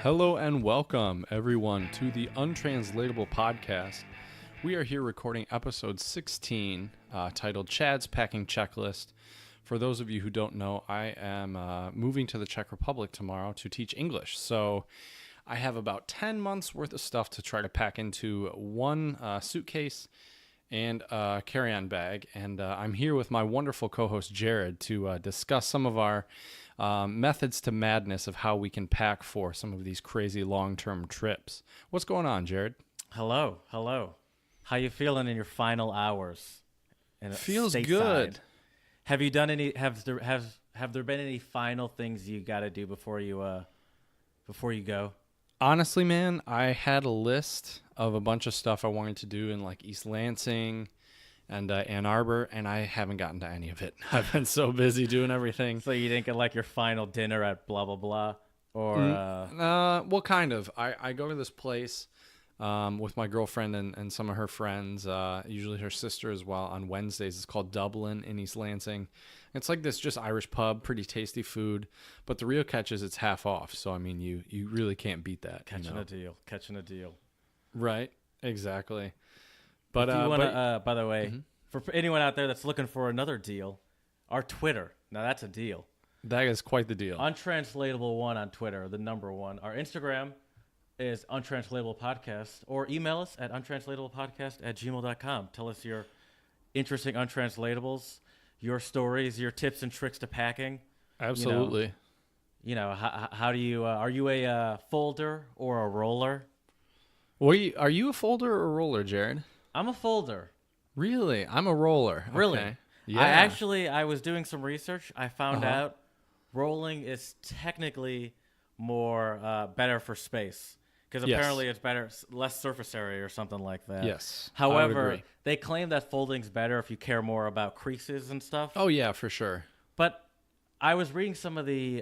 Hello and welcome, everyone, to the Untranslatable Podcast. We are here recording episode 16, titled Chad's Packing Checklist. For those of you who don't know, I am moving to the Czech Republic tomorrow to teach English. So I have about 10 months worth of stuff to try to pack into one suitcase and a carry-on bag. And I'm here with my wonderful co-host Jared to discuss some of our methods to madness of how we can pack for some of these crazy long-term trips. What's going on, Jared? Hello. How you feeling in your final hours? Feels stateside? Good. Have you done any? Have there been any final things you got to do before you go? Honestly, man, I had a list of a bunch of stuff I wanted to do in like East Lansing and Ann Arbor, and I haven't gotten to any of it. I've been so busy doing everything. So you didn't get like your final dinner at blah blah blah, or well, kind of. I go to this place with my girlfriend and some of her friends, usually her sister as well, on Wednesdays. It's called Dublin in East Lansing. It's like this just Irish pub, pretty tasty food, but the real catch is it's half off. So I mean, you really can't beat that. Catching a deal. Right, exactly. But if you want to, by the way, for anyone out there that's looking for another deal, our Twitter. Now that's a deal. That is quite the deal. Untranslatable 1 on Twitter, the number 1. Our Instagram is Untranslatable Podcast, or email us at untranslatablepodcast@gmail.com. Tell us your interesting untranslatables, your stories, your tips and tricks to packing. Absolutely. How do you? Are you a folder or a roller? Are you a folder or a roller, Jared? I'm a folder. Really? I'm a roller. Really? Okay. Yeah. I was doing some research. I found out rolling is technically more better for space. Because apparently it's better, less surface area or something like that. Yes. However, they claim that folding's better if you care more about creases and stuff. Oh yeah, for sure. But I was reading some of the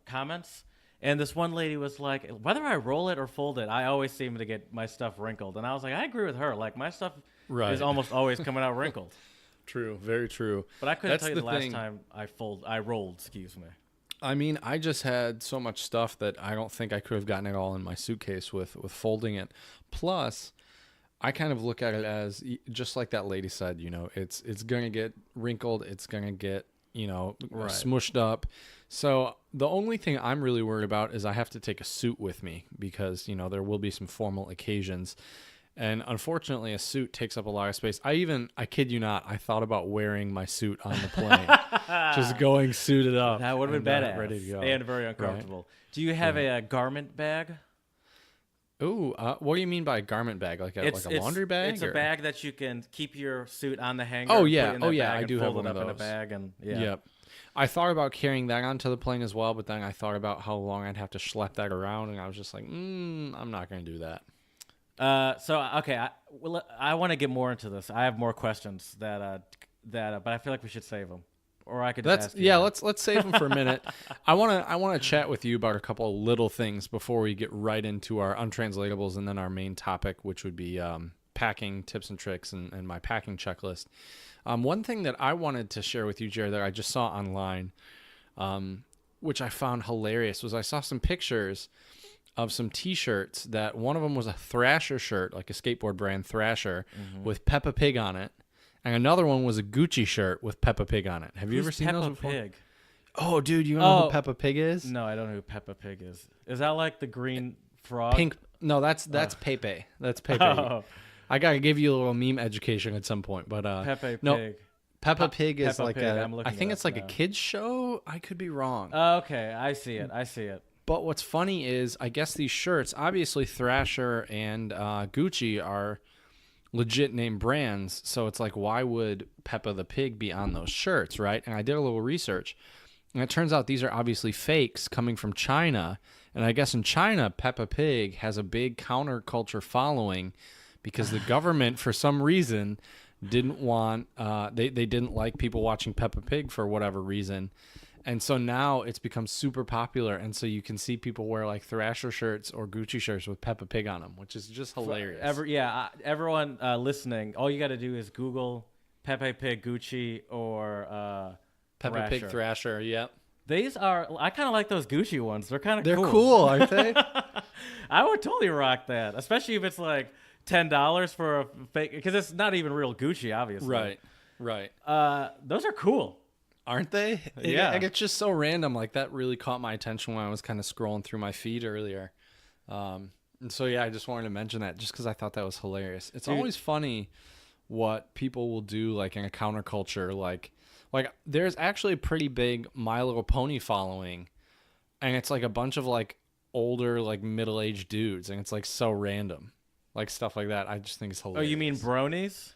comments, and this one lady was like, "Whether I roll it or fold it, I always seem to get my stuff wrinkled." And I was like, I agree with her. Like my stuff is almost always coming out wrinkled. True. Very true. But I couldn't tell you the last time I rolled. Excuse me. I mean, I just had so much stuff that I don't think I could have gotten it all in my suitcase with folding it. Plus, I kind of look at it as, just like that lady said, it's going to get wrinkled. It's going to get, smushed up. So the only thing I'm really worried about is I have to take a suit with me because, there will be some formal occasions. And unfortunately, a suit takes up a lot of space. I kid you not, I thought about wearing my suit on the plane. Just going suited up. That would have been badass. Ready to go. And very uncomfortable. Right? Do you have a garment bag? Ooh, what do you mean by a garment bag? Like a laundry bag? It's a bag that you can keep your suit on the hanger. Oh, yeah. I do have one of those. In a bag and, Yep. I thought about carrying that onto the plane as well, but then I thought about how long I'd have to schlep that around, and I was just like, I'm not going to do that. I want to get more into this. I have more questions but I feel like we should save them, or I could. Just ask you. Let's save them for a minute. I want to chat with you about a couple of little things before we get right into our untranslatables and then our main topic, which would be packing tips and tricks and my packing checklist. One thing that I wanted to share with you, Jared, that I just saw online, which I found hilarious, was I saw some pictures of some T-shirts that one of them was a Thrasher shirt, like a skateboard brand Thrasher, with Peppa Pig on it, and another one was a Gucci shirt with Peppa Pig on it. Have you ever seen those before? Pig? Oh, dude, you know who Peppa Pig is? No, I don't know who Peppa Pig is. Is that like the green frog? Pink? No, that's Pepe. That's Pepe. Oh. I gotta give you a little meme education at some point, but Peppa Pig is like I think it's like a kids show. I could be wrong. Okay, I see it. But what's funny is, I guess these shirts, obviously Thrasher and Gucci are legit name brands. So it's like, why would Peppa the Pig be on those shirts, right? And I did a little research. And it turns out these are obviously fakes coming from China. And I guess in China, Peppa Pig has a big counterculture following because the government, for some reason, didn't want, they didn't like people watching Peppa Pig for whatever reason. And so now it's become super popular, and so you can see people wear like Thrasher shirts or Gucci shirts with Peppa Pig on them, which is just hilarious. Everyone listening, all you got to do is Google Peppa Pig Gucci or Peppa Pig Thrasher. Yep. I kind of like those Gucci ones. They're kind of They're cool, aren't they? I would totally rock that, especially if it's like $10 for a fake, because it's not even real Gucci, obviously. Right. Those are cool. Aren't they? Yeah. Like, it's just so random. Like, that really caught my attention when I was kind of scrolling through my feed earlier. And so, yeah, I just wanted to mention that just because I thought that was hilarious. It's always funny what people will do, like, in a counterculture. Like there's actually a pretty big My Little Pony following, and it's, like, a bunch of, like, older, like, middle-aged dudes, and it's, like, so random. Like, stuff like that. I just think it's hilarious. Oh, you mean bronies?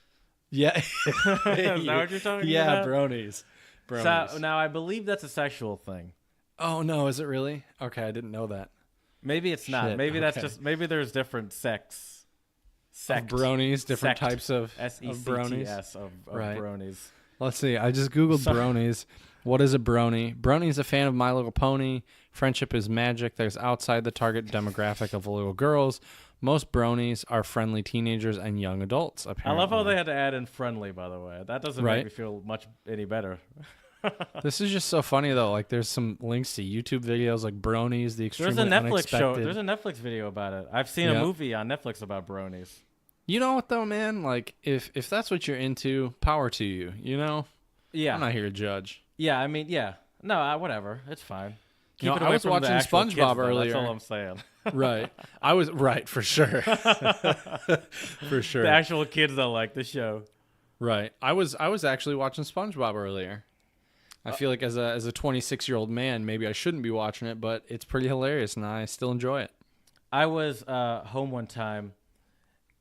Yeah. Is that what you're talking about? Yeah, bronies. So, now, I believe that's a sexual thing. Oh, no, is it really? Okay, I didn't know that. Maybe it's not. Shit, Maybe that's okay. just. Maybe there's different sects. Of bronies, different types of bronies. S-E-C-T-S of Right. bronies. Let's see. I just Googled bronies. What is a brony? Brony's a fan of My Little Pony. Friendship is magic that is outside the target demographic of little girls. Most bronies are friendly teenagers and young adults, apparently. I love how they had to add in friendly, by the way. That doesn't Right. make me feel much any better. This is just so funny, though. Like, there's some links to YouTube videos like bronies, the extremely There's a Netflix unexpected. show. There's a Netflix video about it. I've seen a Yeah. movie on Netflix about bronies. You know what, though, man? Like, if that's what you're into, power to you, you know? Yeah. I'm not here to judge. Yeah, I mean, yeah. No, whatever. It's fine. Keep know, it I away was from the watching actual SpongeBob kids, though. earlier. That's all I'm saying. Right. I was right, for sure. For sure. The actual kids that like the show. Right. I was actually watching SpongeBob earlier. I feel like as a 26-year-old man, maybe I shouldn't be watching it, but it's pretty hilarious, and I still enjoy it. I was home one time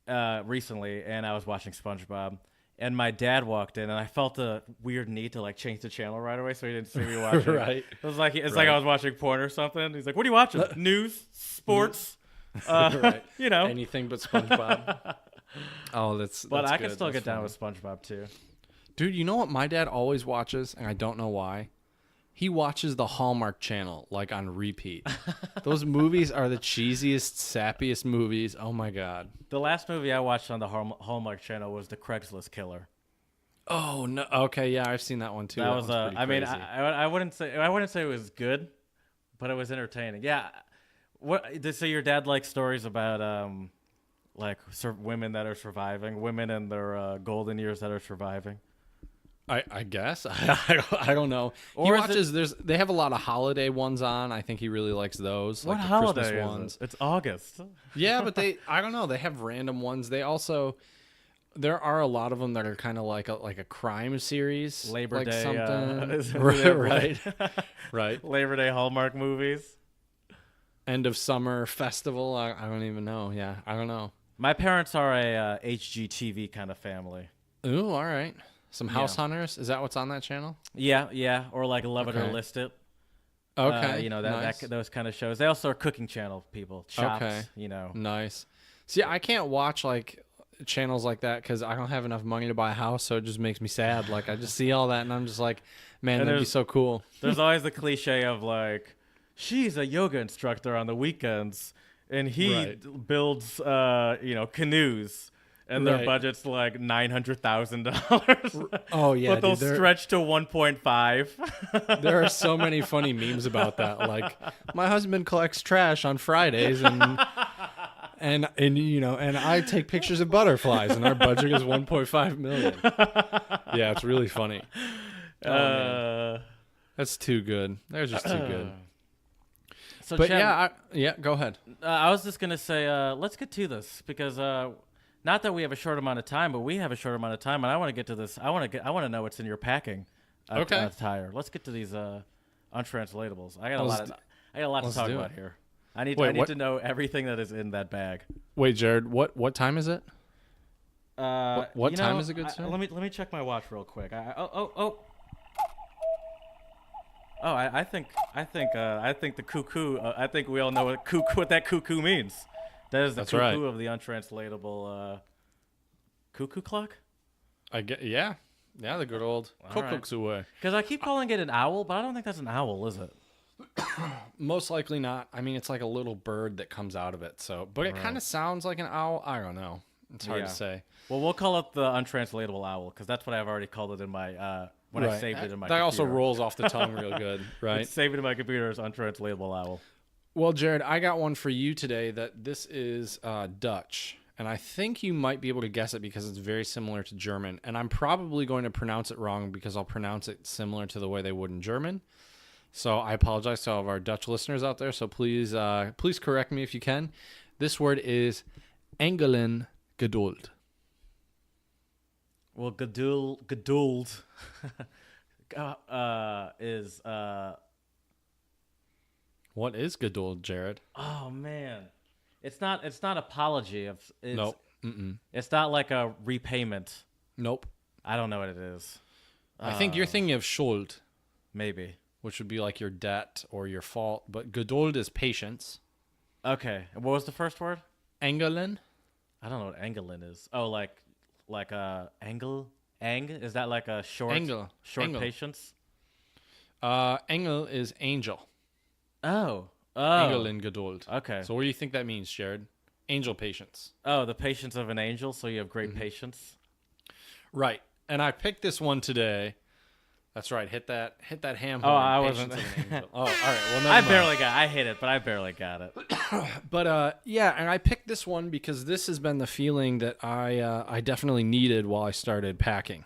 recently, and I was watching SpongeBob, and my dad walked in, and I felt a weird need to like change the channel right away, so he didn't see me watching. Right. It was like like I was watching porn or something. He's like, "What are you watching? News, sports, Right. you know, anything but SpongeBob." Oh, that's. But that's I can good. still That's get down funny. with SpongeBob too. Dude, you know what my dad always watches, and I don't know why? He watches the Hallmark Channel, like, on repeat. Those movies are the cheesiest, sappiest movies. Oh, my God. The last movie I watched on the Hallmark Channel was The Craigslist Killer. Oh, no. Okay, yeah, I've seen that one, too. That That was one's pretty crazy. I wouldn't say it was good, but it was entertaining. Yeah. So your dad likes stories about women that are surviving, women in their golden years that are surviving. I guess. I don't know. Or He is watches, they have a lot of holiday ones on. I think he really likes those. What like the holiday Christmas is ones. it? It's August. Yeah, but I don't know. They have random ones. They also, there are a lot of them that are kind of like a crime series. Labor like Day. something. Right. Right. Labor Day Hallmark movies. End of summer festival. I don't even know. Yeah, I don't know. My parents are a HGTV kind of family. Ooh, all right. Some House Yeah. Hunters. Is that what's on that channel? Yeah, or like Love It or Okay. List It. Okay. Nice. Those kind of shows. They also are cooking channel people. Chops, Okay. Nice. See, I can't watch like channels like that because I don't have enough money to buy a house, so it just makes me sad. Like, I just see all that, and I'm just like, man, And that'd be so cool. There's always the cliche of like, she's a yoga instructor on the weekends, and he Right. builds, canoes. And their Right. budget's like $900,000. Oh yeah, but they'll dude, stretch to 1.5. there are so many funny memes about that. Like, my husband collects trash on Fridays, and I take pictures of butterflies, and our budget is 1.5 million. Yeah, it's really funny. Oh, man. That's too good. They're just too good. So But Chem, go ahead. I was just gonna say, let's get to this because not that we have a short amount of time, but we have a short amount of time, and I want to get to this. I want to know what's in your packing. Okay. Attire. Let's get to these untranslatables. I got a lot to let's talk do about it. here. I need Wait, what? to know everything that is in that bag. Wait, Jared, what time is it? What you time know, is it good, sir? Let me check my watch real quick. I think the cuckoo. I think we all know what that cuckoo means. That is the That's cuckoo right. of the untranslatable cuckoo clock. Yeah, the good old All right. Kokoksuwe. Because I keep calling it an owl, but I don't think that's an owl, is it? Most likely not. I mean, it's like a little bird that comes out of it. So, but it kind of sounds like an owl. I don't know. It's hard Yeah. to say. Well, we'll call it the untranslatable owl because that's what I've already called it in my when I saved it in my That computer. also rolls off the tongue real good, right? Saved it in my computer as Untranslatable Owl. Well, Jared, I got one for you today that this is Dutch. And I think you might be able to guess it because it's very similar to German. And I'm probably going to pronounce it wrong because I'll pronounce it similar to the way they would in German. So I apologize to all of our Dutch listeners out there. So please correct me if you can. This word is engelen geduld. Well, geduld is... What is geduld, Jared? Oh, man. It's not apology. Nope. Mm-mm. It's not like a repayment. Nope. I don't know what it is. I think you're thinking of Schuld, Maybe. which would be like your debt or your fault. But geduld is patience. Okay. And what was the first word? Engelen? I don't know what Engelin is. Oh, like angle? Ang? Is that like a short Engel. patience? Engel is angel. Oh. Engelen geduld. Okay. So what do you think that means, Jared? Angel patience. Oh, the patience of an angel, so you have great patience. Right. And I picked this one today. That's right. Hit that ham horn. Oh, I Patience wasn't. of an angel. Oh, all right. Well, never I mind. I hit it, but I barely got it. But yeah, and I picked this one because this has been the feeling that I definitely needed while I started packing.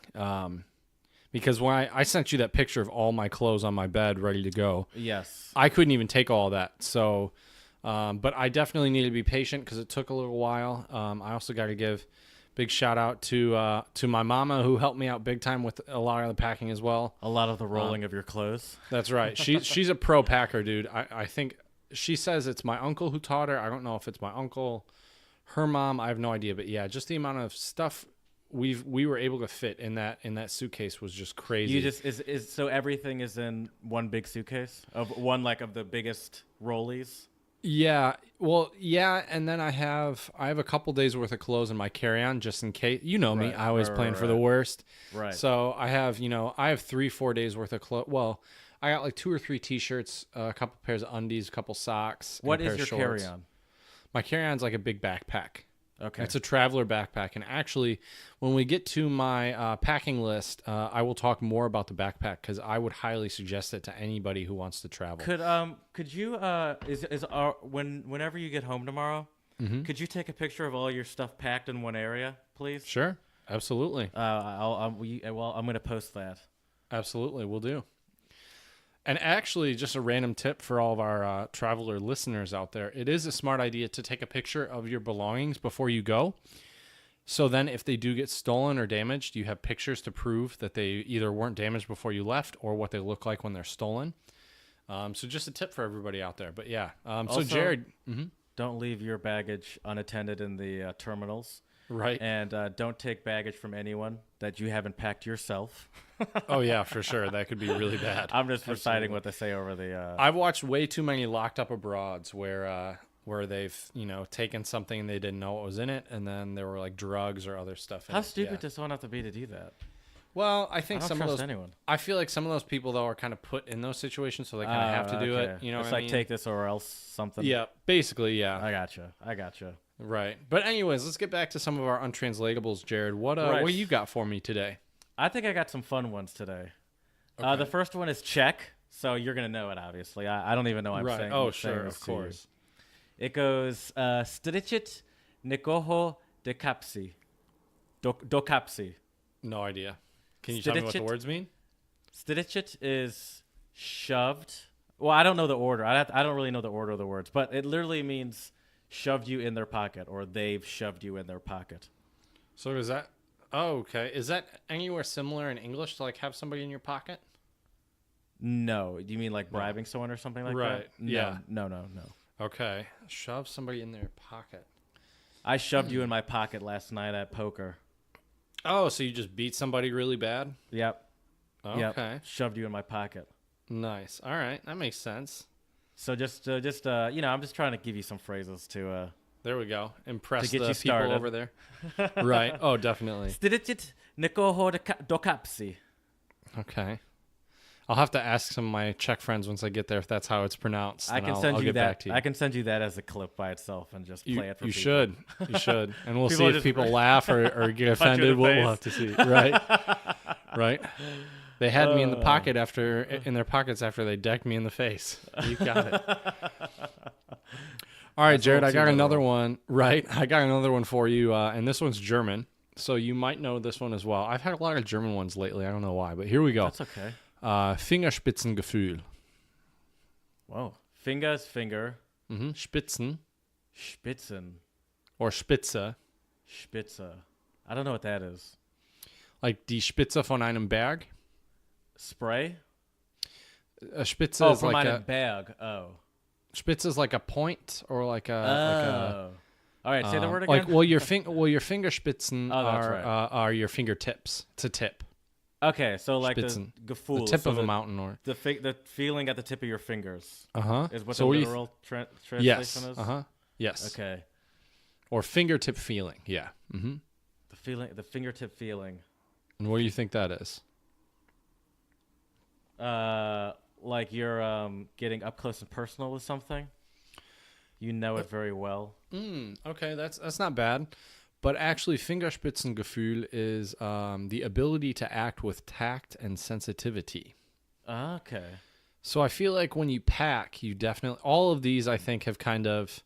Because when I sent you that picture of all my clothes on my bed ready to go, Yes. I couldn't even take all that. So, but I definitely needed to be patient because it took a little while. I also got to give big shout out to my mama who helped me out big time with a lot of the packing as well. A lot of the rolling of your clothes. That's right. She's a pro packer, dude. I think she says it's my uncle who taught her. I don't know if it's my uncle, her mom. I have no idea. But yeah, just the amount of stuff we were able to fit in that suitcase was just crazy. You just is so everything is in one big suitcase of the biggest rollies. Yeah. Well, yeah, and then I have a couple days worth of clothes in my carry-on just in case. You know me, Right, I always plan for the worst. Right. So I have 3-4 days worth of clothes. Well, I got like 2 or 3 t-shirts, a couple pairs of undies, a couple socks. What and a is pair your of shorts. carry-on? My carry-on's like a big backpack. Okay. It's a traveler backpack. And actually, when we get to my packing list, I will talk more about the backpack because I would highly suggest it to anybody who wants to travel. Could you whenever you get home tomorrow, could you take a picture of all your stuff packed in one area, please? Sure. Absolutely. I'm going to post that. Absolutely. We'll do. And actually, just a random tip for all of our traveler listeners out there, it is a smart idea to take a picture of your belongings before you go. So then if they do get stolen or damaged, you have pictures to prove that they either weren't damaged before you left or what they look like when they're stolen. So just a tip for everybody out there. But yeah, Also, so Jared. Don't leave your baggage unattended in the terminals. Right. And don't take baggage from anyone that you haven't packed yourself. Oh, yeah, for sure. That could be really bad. I'm just reciting what they say over the... I've watched way too many Locked Up Abroads where they've, taken something and they didn't know what was in it, and then there were like drugs or other stuff in How it. stupid does someone have to be to do that? Well, I think I don't some of trust those... anyone. I feel like some of those people, though, are kind of put in those situations, so they kind of have to do it. You know it's what I like mean? take this or else something. Yeah, basically, yeah. I gotcha. Right. But anyways, let's get back to some of our untranslatables, Jared. What do you got for me today? I think I got some fun ones today. Okay. The first one is Czech, so you're going to know it, obviously. I don't even know I'm saying Oh, I'm sure, saying this of to you. course. It goes, Stricit nikoho de kapsi. Do kapsi. No idea. Can you tell me what the words mean? Stricit is shoved. Well, I don't know the order. I don't really know the order of the words, but it literally means shoved you in their pocket, or they've shoved you in their pocket. So is that... Oh, okay. Is that anywhere similar in English to like have somebody in your pocket? No. Do you mean like bribing someone or something like that? Right. Yeah. No. Okay. Shove somebody in their pocket. I shoved you in my pocket last night at poker. Oh, so you just beat somebody really bad? Yep. Okay. Yep. Shoved you in my pocket. Nice. All right. That makes sense. So I'm just trying to give you some phrases to There we go. Impress get the you people started. over there. Right. Oh, definitely. Stricit nikoho do kapsi. Okay. I'll have to ask some of my Czech friends once I get there if that's how it's pronounced. I can I'll send you get that. back to you. I can send you that as a clip by itself and just play it for you people. should. You should. And we'll People see are if just- people laugh or get Punch you in offended. the We'll face. have to see. Right. Right. They had me in the pocket in their pockets after they decked me in the face. You got it. All right, Jared, I got another one. Right, I got another one for you, and this one's German, so you might know this one as well. I've had a lot of German ones lately. I don't know why, but here we go. That's okay. Fingerspitzengefühl. Whoa. Fingers, finger. Mm-hmm. Spitzen. Spitzen. Or Spitze. Spitze. I don't know what that is. Like die Spitze von einem Berg. Spray? A Spitze is from like einem Berg. Oh. Spitze is like a point or like a. All right, say the word again. Like your Fingerspitzen right. are your fingertips. It's a tip. Okay, so like Spitzen. the Gefühl. The tip so of a mountain, or the feeling at the tip of your fingers. Is what So the literal translation yes. is. Yes. Okay. Or fingertip feeling. Yeah. Mm-hmm. The fingertip feeling. And what do you think that is? Like you're getting up close and personal with something. You know it very well. Okay, that's not bad. But actually, Fingerspitzengefühl is the ability to act with tact and sensitivity. Okay. So I feel like when you pack, you definitely... All of these, I think, have kind of...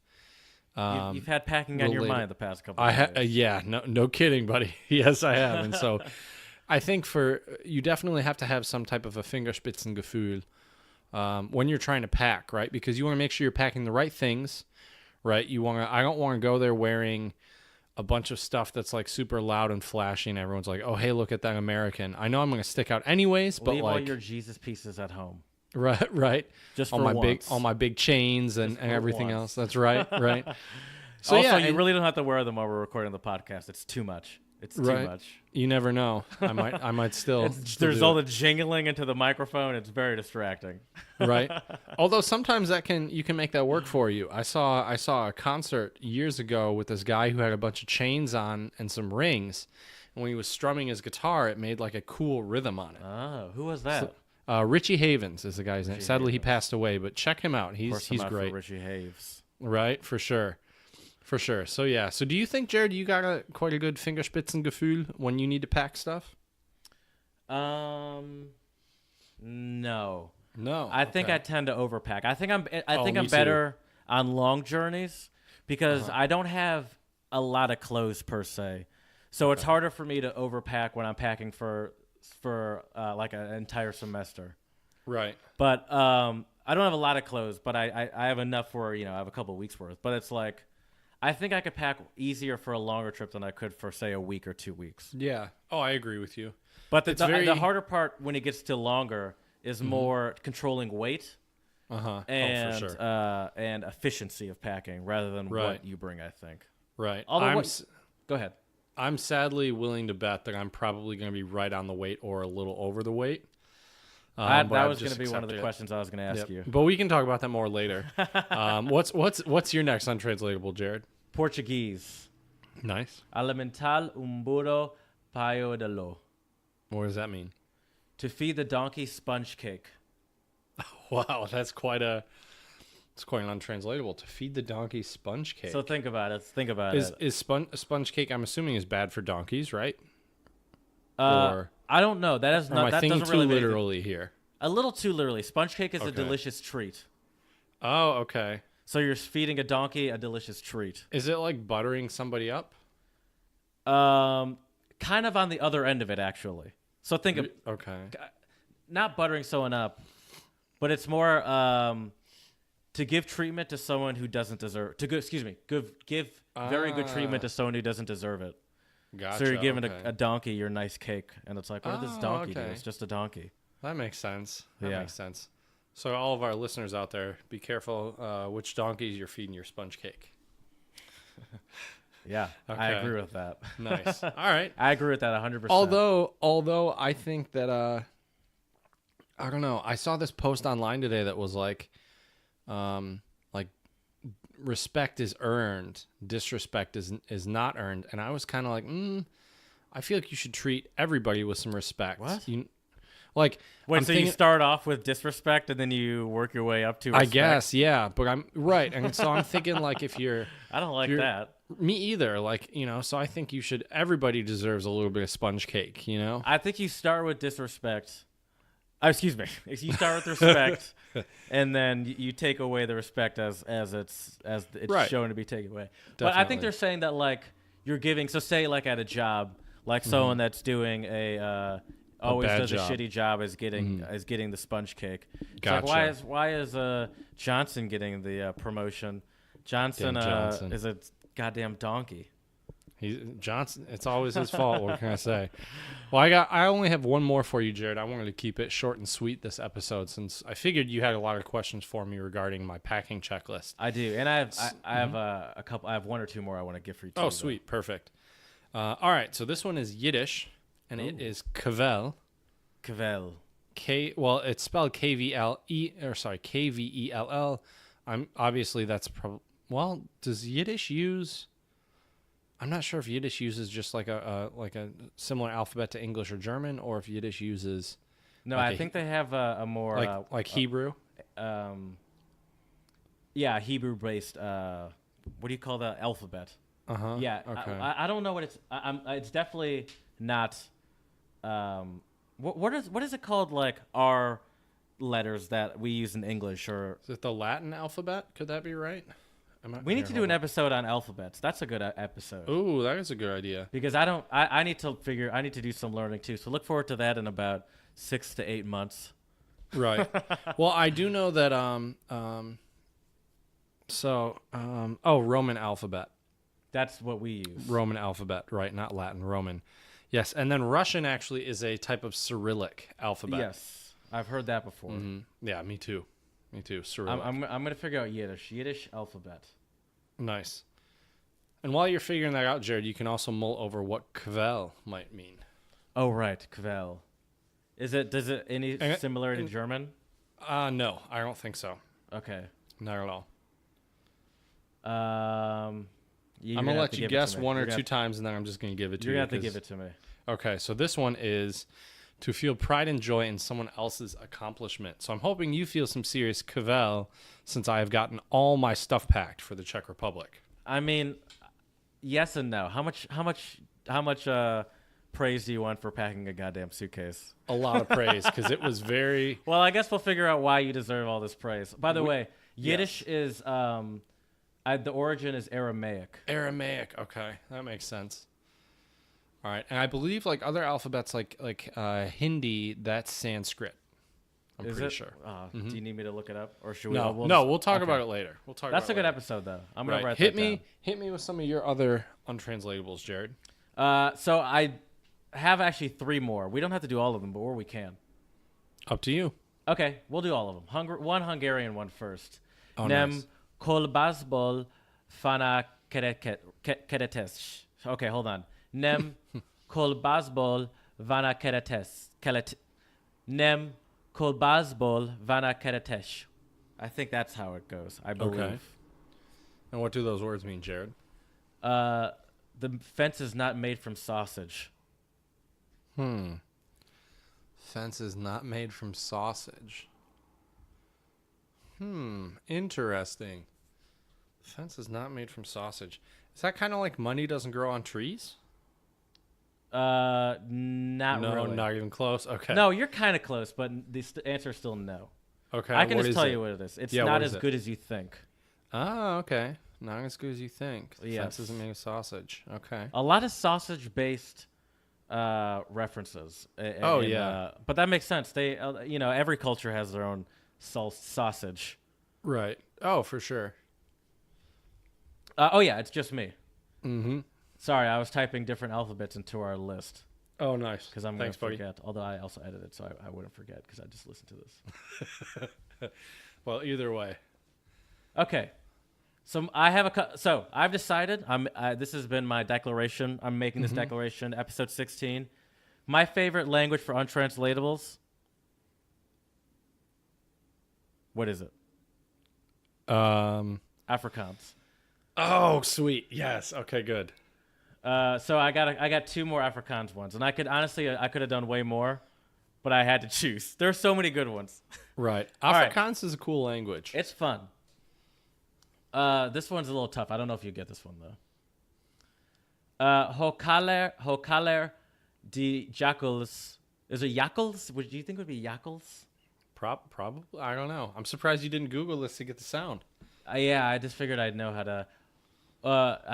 You've had packing on your mind the past couple of days. Yeah, no kidding, buddy. Yes, I have. And so I think you definitely have to have some type of a Fingerspitzengefühl when you're trying to pack, right? Because you want to make sure you're packing the right things, right? I don't want to go there wearing a bunch of stuff that's like super loud and flashy, and everyone's like, "Oh, hey, look at that American." I know I'm going to stick out anyways, but leave like all your Jesus pieces at home. Right. Just all for my once. all my big chains and everything else. That's right. So also, yeah, you really don't have to wear them while we're recording the podcast. It's too much. It's too much. You never know. I might still. There's all the jingling into the microphone. It's very distracting. Right. Although sometimes you can make that work for you. I saw a concert years ago with this guy who had a bunch of chains on and some rings, and when he was strumming his guitar, it made like a cool rhythm on it. Oh, who was that? Richie Havens is the guy's name. Sadly, he passed away, but check him out. He's great. Richie Haves. Right, for sure. For sure. So yeah. So do you think, Jared, you got quite a good Fingerspitzengefühl when you need to pack stuff? No. No. I think I tend to overpack. I think I'm better on long journeys because I don't have a lot of clothes per se. So it's harder for me to overpack when I'm packing for like an entire semester. Right. But I don't have a lot of clothes, but I have enough for, I have a couple of weeks worth. But it's like I think I could pack easier for a longer trip than I could for, say, a week or 2 weeks. Yeah. Oh, I agree with you. But the harder part when it gets to longer is more controlling weight and for sure. And efficiency of packing rather than what you bring, I think. Right. Go ahead. I'm sadly willing to bet that I'm probably going to be right on the weight or a little over the weight. That was going to be one of the questions I was going to ask you. But we can talk about that more later. What's your next untranslatable, Jared? Portuguese. Nice. Alimentar burro paio de lo. What does that mean? To feed the donkey sponge cake. Wow, it's quite an untranslatable. To feed the donkey sponge cake. So think about it. Is sponge cake, I'm assuming, is bad for donkeys, right? I don't know. That is not. Am I thinking too literally here? A little too literally. Sponge cake is a delicious treat. Oh, okay. So you're feeding a donkey a delicious treat. Is it like buttering somebody up? Kind of on the other end of it, actually. So think of not buttering someone up, but it's more to give treatment to someone who doesn't deserve. Give very good treatment to someone who doesn't deserve it. Gotcha. So you're giving a donkey your nice cake, and it's like, what did this donkey do? It's just a donkey. That makes sense. Makes sense. So all of our listeners out there, be careful which donkeys you're feeding your sponge cake. Yeah, okay. I agree with that. Nice. All right. I agree with that 100%. Although I think that I don't know. I saw this post online today that was like respect is earned, disrespect is not earned, and I was kind of like, I feel like you should treat everybody with some respect. What? You start off with disrespect and then you work your way up to respect? I guess, yeah. But I'm right, and so I'm thinking like if you're, I don't like that. Me either. So I think everybody deserves a little bit of sponge cake. I think you start with disrespect, Excuse me. You start with respect, and then you take away the respect as it's Right. shown to be taken away. But I Definitely. think they're saying that like you're giving. So say like at a job, like someone that's doing always bad does job. a shitty job is getting the sponge cake. It's Gotcha. like why is Johnson getting the promotion? Johnson, Johnson. is a goddamn donkey. Johnson. It's always his fault. What can I say? Well, I only have one more for you, Jared. I wanted to keep it short and sweet this episode since I figured you had a lot of questions for me regarding my packing checklist. I do, and I have a couple. I have one or two more I want to get for you. Too, Oh, sweet, perfect. All right, so this one is Yiddish, and it is kvel. Kvel. Well, it's spelled KVELL. Obviously that's probably. Well, does Yiddish use? I'm not sure if Yiddish uses just like a similar alphabet to English or German, or if Yiddish uses. No, like I think they have a more like Hebrew. Yeah, Hebrew-based. What do you call the alphabet? Yeah, Okay. I don't know what it's. It's definitely not. What is it called? Like our letters that we use in English, or Is it the Latin alphabet? Could that be right? we need to do an episode on alphabets. That's a good episode. Ooh, that is a good idea. Because I need to do some learning too. So look forward to that in about 6 to 8 months. Right. Well, I do know that Roman alphabet. That's what we use. Roman alphabet, right? Not Latin, Roman. Yes, and then Russian actually is a type of Cyrillic alphabet. Yes, I've heard that before. Yeah, me too. Cyrillic. I'm gonna figure out Yiddish alphabet. Nice. And while you're figuring that out, Jared, you can also mull over what kvel might mean. Oh right, Kvel. Does it any similarity to German? No, I don't think so. Okay. Not at all. I'm gonna let you guess one or two times, and then I'm just gonna give it to you. You're gonna have to give it to me. Okay, so this one is to feel pride and joy in someone else's accomplishment. So I'm hoping you feel some serious kvel since I have gotten all my stuff packed for the Czech Republic. I mean, yes and no. How much praise do you want for packing a goddamn suitcase? A lot of praise because it was very. Well, I guess we'll figure out why you deserve all this praise. By the way, Yiddish is the origin is Aramaic. Aramaic, okay, that makes sense. All right, and I believe like other alphabets like Hindi, that's Sanskrit. I'm pretty sure. Do you need me to look it up, or should we? No, we'll talk about it later. We'll talk. That's about a good it later. episode, though. I'm gonna write Hit that down. Hit me with some of your other untranslatables, Jared. So I have actually 3 more. We don't have to do all of them, but we can. Up to you. Okay, we'll do all of them. One Hungarian one first. Oh, Nem nice. kolbasbol fana keretes. Okay, hold on. Nem kolbasbol vana keretes. Nem kolbasbol vana keretes. I think that's how it goes. I believe. Okay. And what do those words mean, Jared? The fence is not made from sausage. Fence is not made from sausage. Interesting. Fence is not made from sausage. Is that kind of like money doesn't grow on trees? Not No, really. not even close. Okay. No, you're kind of close, but the answer is still no. Okay. I can what just is tell it? you what it is. It's Yeah, not what is as it? good as you think. Ah, okay. Not as good as you think. Yes. Fence isn't made of sausage. Okay. A lot of sausage-based references. But that makes sense. They, every culture has their own sausage. Right. Oh, for sure. Oh yeah, it's just me. Mm-hmm. Sorry, I was typing different alphabets into our list Oh, nice. because I'm going Thanks, to buddy. forget. Although I also edited, so I wouldn't forget because I just listened to this. Well, either way. Okay. So I've decided. This has been my declaration. I'm making this declaration. Episode 16. My favorite language for untranslatables. What is it? Afrikaans. Oh, sweet. Yes. Okay, good. So I got 2 more Afrikaans ones, and I could have done way more, but I had to choose. There are so many good ones. Right. right. Afrikaans is a cool language. It's fun. This one's a little tough. I don't know if you get this one though. Hokaler di Jackals Is it yakels? Do you think it would be yakels? Probably. I don't know. I'm surprised you didn't Google this to get the sound. Yeah, I just figured I'd know how to.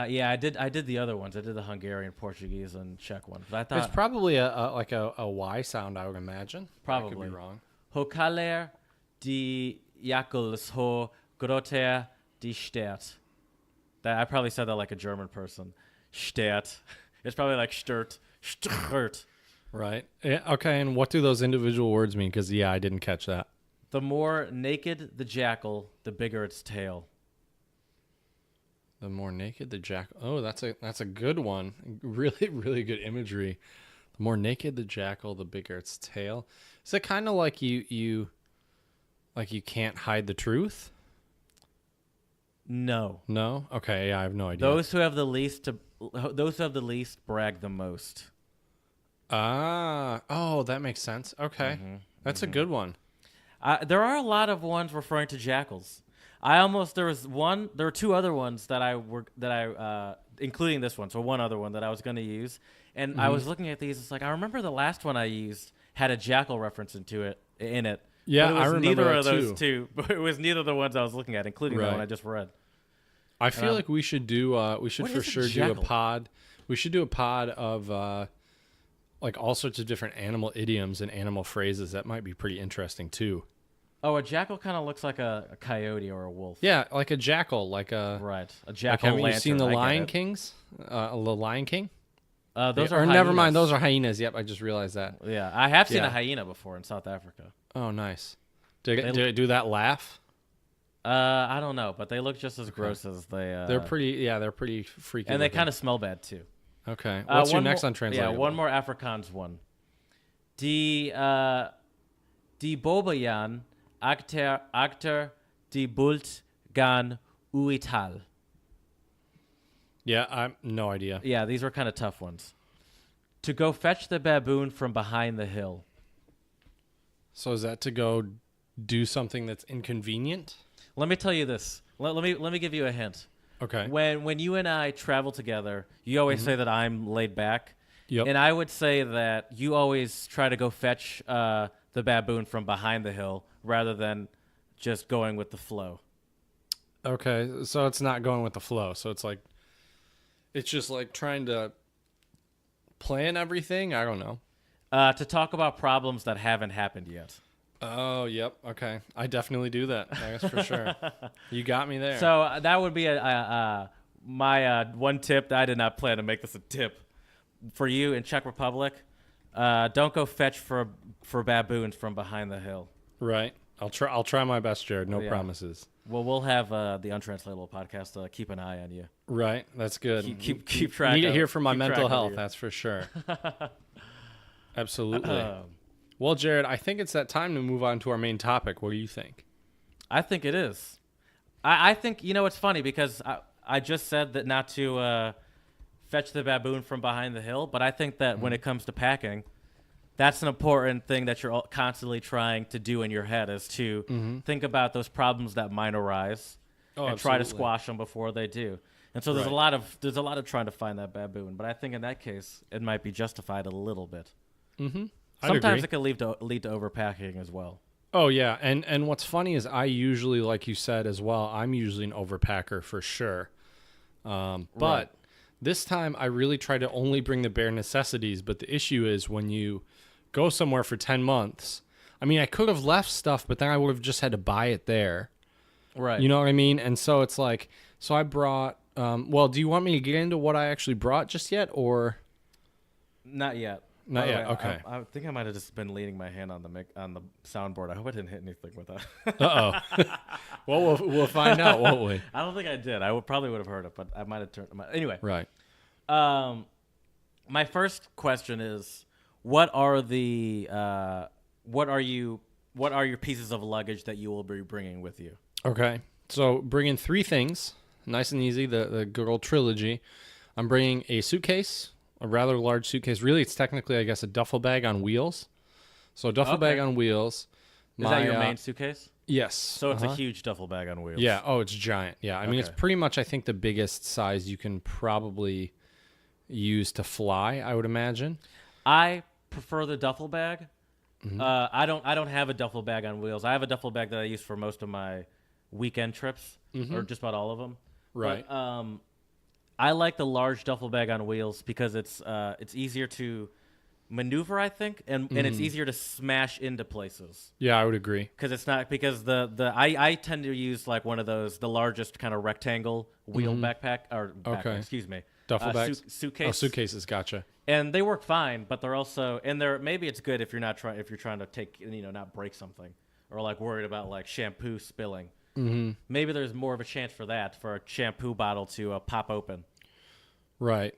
Yeah, I did. I did the other ones. I did the Hungarian, Portuguese, and Czech one. But I thought It's probably a Y sound, I would imagine. Probably. I could be wrong. Hokaler die Jakels ho groter die Stadt. That I probably said that like a German person. Stadt. It's probably like Sturt. Right. Yeah, okay, and what do those individual words mean? Because, I didn't catch that. The more naked the jackal, the bigger its tail. The more naked the jackal. Oh, that's a good one. Really, really good imagery. The more naked the jackal, the bigger its tail. Is it kind of like you can't hide the truth? No. No? Okay, I have no idea. Those who have the least brag the most. Oh, that makes sense. Okay. That's a good one. There are a lot of ones referring to jackals. There were two other ones that I including this one, so one other one that I was going to use. And I was looking at these, it's like, I remember the last one I used had a jackal reference in it. Yeah, but it was I remember neither that of those too. two, but it was neither of the ones I was looking at, including the Right. one I just read. I feel like we should do What for is a sure do a jackal? pod. We should do a pod of like all sorts of different animal idioms and animal phrases. That might be pretty interesting too. Oh, a jackal kind of looks like a coyote or a wolf. Yeah, like a jackal, like a Right. A Like, jackal haven't you seen the lantern, I get Lion it. Kings? The Lion King. Those or are never mind, hyenas. those are hyenas. Yep, I just realized that. Yeah, I have seen Yeah. a hyena before in South Africa. Oh, nice. Did it do that laugh? I don't know, but they look just as gross as they. They're pretty freaky. and they looking. kind of smell bad too. Okay. What's your one next more- untranslatable? Yeah, one more Afrikaans one. Die Bobayan actor die Bult gan uital. Yeah, I'm no idea. Yeah, these were kind of tough ones. To go fetch the baboon from behind the hill. So is that to go do something that's inconvenient? Let me tell you this. Let me give you a hint. Okay. When you and I travel together, you always say that I'm laid back. Yep. And I would say that you always try to go fetch the baboon from behind the hill rather than just going with the flow. Okay, so it's not going with the flow. So it's just like trying to plan everything. I don't know. To talk about problems that haven't happened yet. Oh, yep. Okay, I definitely do that. That's for sure. You got me there. So that would be my one tip. I did not plan to make this a tip for you in Czech Republic. Don't go fetch for baboons from behind the hill. Right. I'll try my best, Jared. No Yeah. promises. Well, we'll have the Untranslatable Podcast keep an eye on you. Right. That's good. Keep track. Need it of- here for my keep mental track of health. you. That's for sure. Absolutely. Well, Jared, I think it's that time to move on to our main topic. What do you think? I think it is. I think, it's funny because I just said that not to fetch the baboon from behind the hill, but I think that when it comes to packing, that's an important thing that you're constantly trying to do in your head is to think about those problems that might arise and try to absolutely. squash them before they do. And so there's Right. a lot of trying to find that baboon, but I think in that case it might be justified a little bit. Mm-hmm. Sometimes it can lead to overpacking as well. Oh, yeah. And what's funny is I usually, like you said as well, I'm usually an overpacker for sure. But Right. this time I really try to only bring the bare necessities. But the issue is when you go somewhere for 10 months, I mean, I could have left stuff, but then I would have just had to buy it there. Right. You know what I mean? And so it's like, so I brought, well, do you want me to get into what I actually brought just yet or? Not yet. Not By the yet, way, okay. I think I might have just been leaning my hand on the soundboard. I hope I didn't hit anything with that. Uh-oh. Well, we'll find out, won't we? I don't think I did. Probably would have heard it, but I might have turned. Anyway, Right. my first question is, what are your pieces of luggage that you will be bringing with you? Okay. So bringing 3 things, nice and easy, the good old trilogy. I'm bringing a suitcase, a rather large suitcase. Really, it's technically, I guess, a duffel bag on wheels. So a duffel bag on wheels. Is that your main suitcase? Yes. So it's a huge duffel bag on wheels. Yeah. Oh, it's giant. Yeah. I mean, it's Okay. pretty much, I think, the biggest size you can probably use to fly, I would imagine. I prefer the duffel bag. I don't have a duffel bag on wheels. I have a duffel bag that I use for most of my weekend trips, or just about all of them. Right. But, I like the large duffel bag on wheels because it's easier to maneuver, I think, and it's easier to smash into places. Yeah, I would agree. Because it's not because I tend to use like one of those, the largest kind of rectangle wheel backpack or excuse me, Duffel bags, suitcase. Oh, suitcases. Gotcha. And they work fine, but they're also maybe it's good if you're trying to take not break something or like worried about like shampoo spilling. Maybe there's more of a chance for that, for a shampoo bottle to pop open. Right.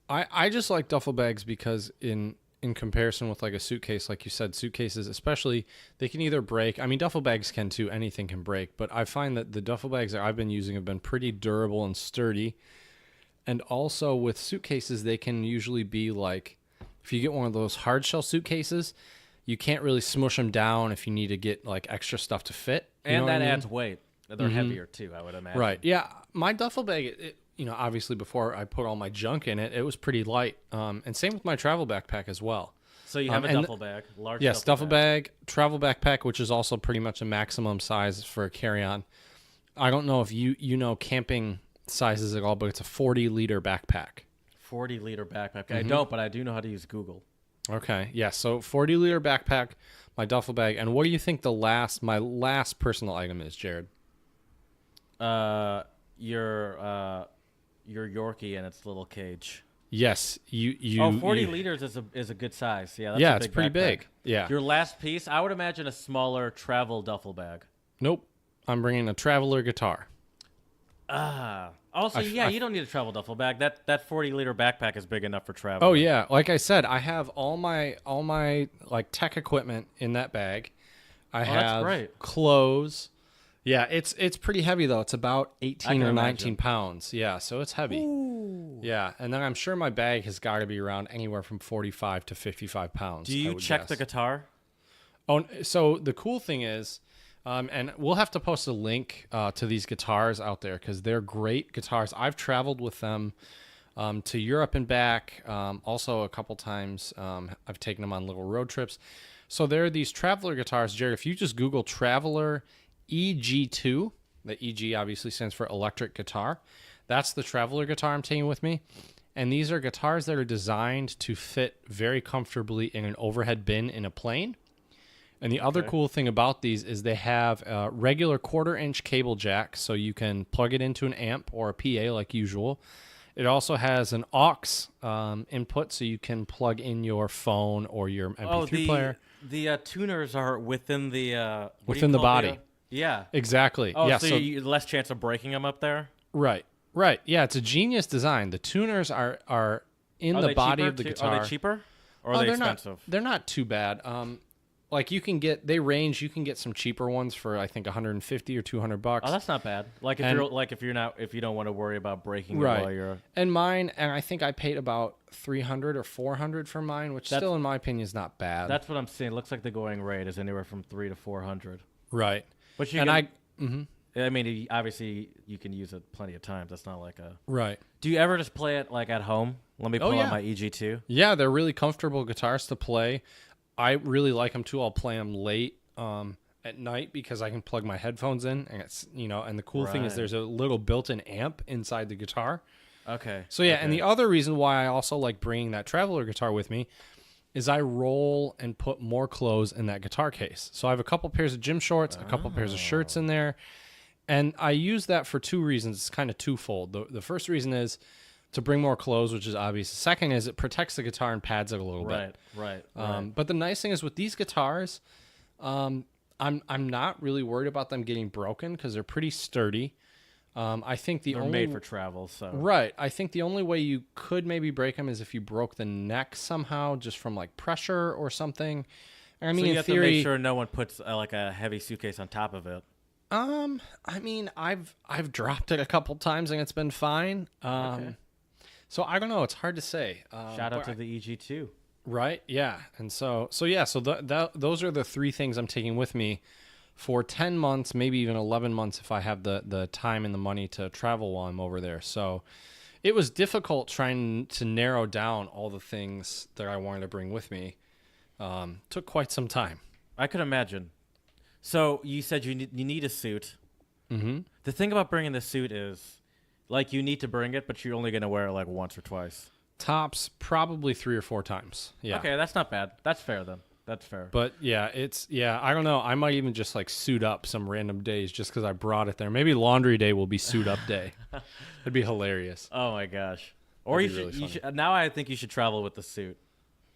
I just like duffel bags because in comparison with like a suitcase, like you said, suitcases especially, they can either break. I mean, duffel bags can too. Anything can break. But I find that the duffel bags that I've been using have been pretty durable and sturdy. And also with suitcases, they can usually be like, if you get one of those hard shell suitcases, you can't really smush them down if you need to get like extra stuff to fit. And that adds weight. They're heavier too, I would imagine. Right. Yeah. My duffel bag, obviously before I put all my junk in it, it was pretty light. And same with my travel backpack as well. So you have a duffel bag, large yes, duffel bag, travel backpack, which is also pretty much a maximum size for a carry-on. I don't know if you know camping sizes at all, but it's a 40-liter backpack. 40-liter backpack. I don't, but I do know how to use Google. Okay. Yeah. So 40-liter backpack, my duffel bag, and what do you think my last personal item is, Jared? Your Yorkie and its little cage. Yes, you. 40 liters is a good size. Yeah, that's it's pretty big. Yeah. Your last piece, I would imagine a smaller travel duffel bag. Nope, I'm bringing a traveler guitar. Also, you don't need a travel duffel bag. That 40-liter backpack is big enough for travel. Oh yeah, like I said, I have all my like tech equipment in that bag. I have clothes. Yeah, it's pretty heavy though. It's about 18 or 19 pounds. Yeah, so it's heavy. Ooh. Yeah, and then I'm sure my bag has got to be around anywhere from 45 to 55 pounds. Do you check the guitar? Oh, so the cool thing is, and we'll have to post a link to these guitars out there because they're great guitars. I've traveled with them to Europe and back. Also, a couple times I've taken them on little road trips. So there are these traveler guitars, Jared. If you just Google Traveler EG2, the EG obviously stands for electric guitar. That's the traveler guitar I'm taking with me. And these are guitars that are designed to fit very comfortably in an overhead bin in a plane. And the other cool thing about these is they have a regular 1/4-inch cable jack, so you can plug it into an amp or a PA like usual. It also has an aux input, so you can plug in your phone or your MP3 player. The tuners are within the body. Yeah. Exactly. Oh, yeah, so you less chance of breaking them up there? Right. Yeah, it's a genius design. The tuners are in the body of the guitar. Are they cheaper? Or are they expensive? They're not too bad. Like you can get some cheaper ones for I think $150 or $200. Oh, that's not bad. Like if you don't want to worry about breaking it while you're. And mine, and I think I paid about $300 or $400 for mine, which still in my opinion is not bad. That's what I'm saying. It looks like the going rate is anywhere from $300 to $400. Right. But obviously you can use it plenty of times. That's not like a. Right. Do you ever just play it like at home? Let me pull out my EG2. Yeah, they're really comfortable guitars to play. I really like them too. I'll play them late at night because I can plug my headphones in, and it's and the cool thing is there's a little built-in amp inside the guitar. Okay. So and the other reason why I also like bringing that traveler guitar with me is I roll and put more clothes in that guitar case. So I have a couple pairs of gym shorts, a couple pairs of shirts in there, and I use that for two reasons. It's kind of twofold. The first reason is to bring more clothes, which is obvious. The second is it protects the guitar and pads it a little bit. Right. But the nice thing is with these guitars, I'm not really worried about them getting broken because they're pretty sturdy. I think they're made for travel, so right. I think the only way you could maybe break them is if you broke the neck somehow, just from like pressure or something. I mean, so you in have theory, to make sure no one puts like a heavy suitcase on top of it. I mean, I've dropped it a couple times and it's been fine. So I don't know. It's hard to say. Shout out to the EG2. Right. Yeah. And so those are the three things I'm taking with me for 10 months, maybe even 11 months if I have the time and the money to travel while I'm over there. So it was difficult trying to narrow down all the things that I wanted to bring with me. Took quite some time. I could imagine. So you said you need a suit. Mm-hmm. The thing about bringing the suit is, like, you need to bring it, but you're only going to wear it like once or twice. Tops probably 3 or 4 times. Yeah. Okay, that's not bad. That's fair then. That's fair. But yeah, I don't know. I might even just like suit up some random days just because I brought it there. Maybe laundry day will be suit up day. It'd be hilarious. Oh my gosh. Or you should. Now I think you should travel with the suit.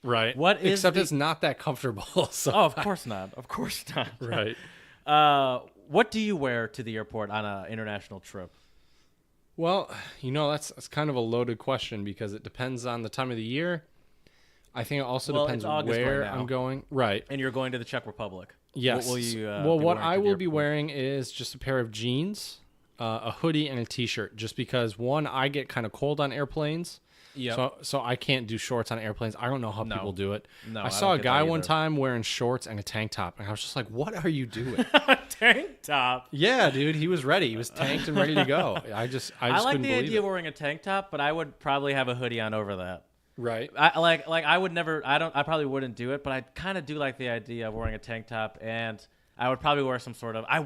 Right. Except it's not that comfortable. So oh, of course not. Of course not. Right. What do you wear to the airport on an international trip? Well, that's kind of a loaded question because it depends on the time of the year. I think it also depends where I'm going. Right. And you're going to the Czech Republic. Yes. What will you, what I will be wearing is just a pair of jeans, a hoodie, and a T-shirt. Just because, one, I get kind of cold on airplanes. Yeah. So I can't do shorts on airplanes. I don't know how people do it. No, I saw a guy one time wearing shorts and a tank top, and I was just like, "What are you doing?" Tank top. Yeah, dude. He was ready. He was tanked and ready to go. I just like the idea of wearing a tank top, but I would probably have a hoodie on over that. Right. I would never. I probably wouldn't do it, but I kind of do like the idea of wearing a tank top, and I would probably wear some sort of. I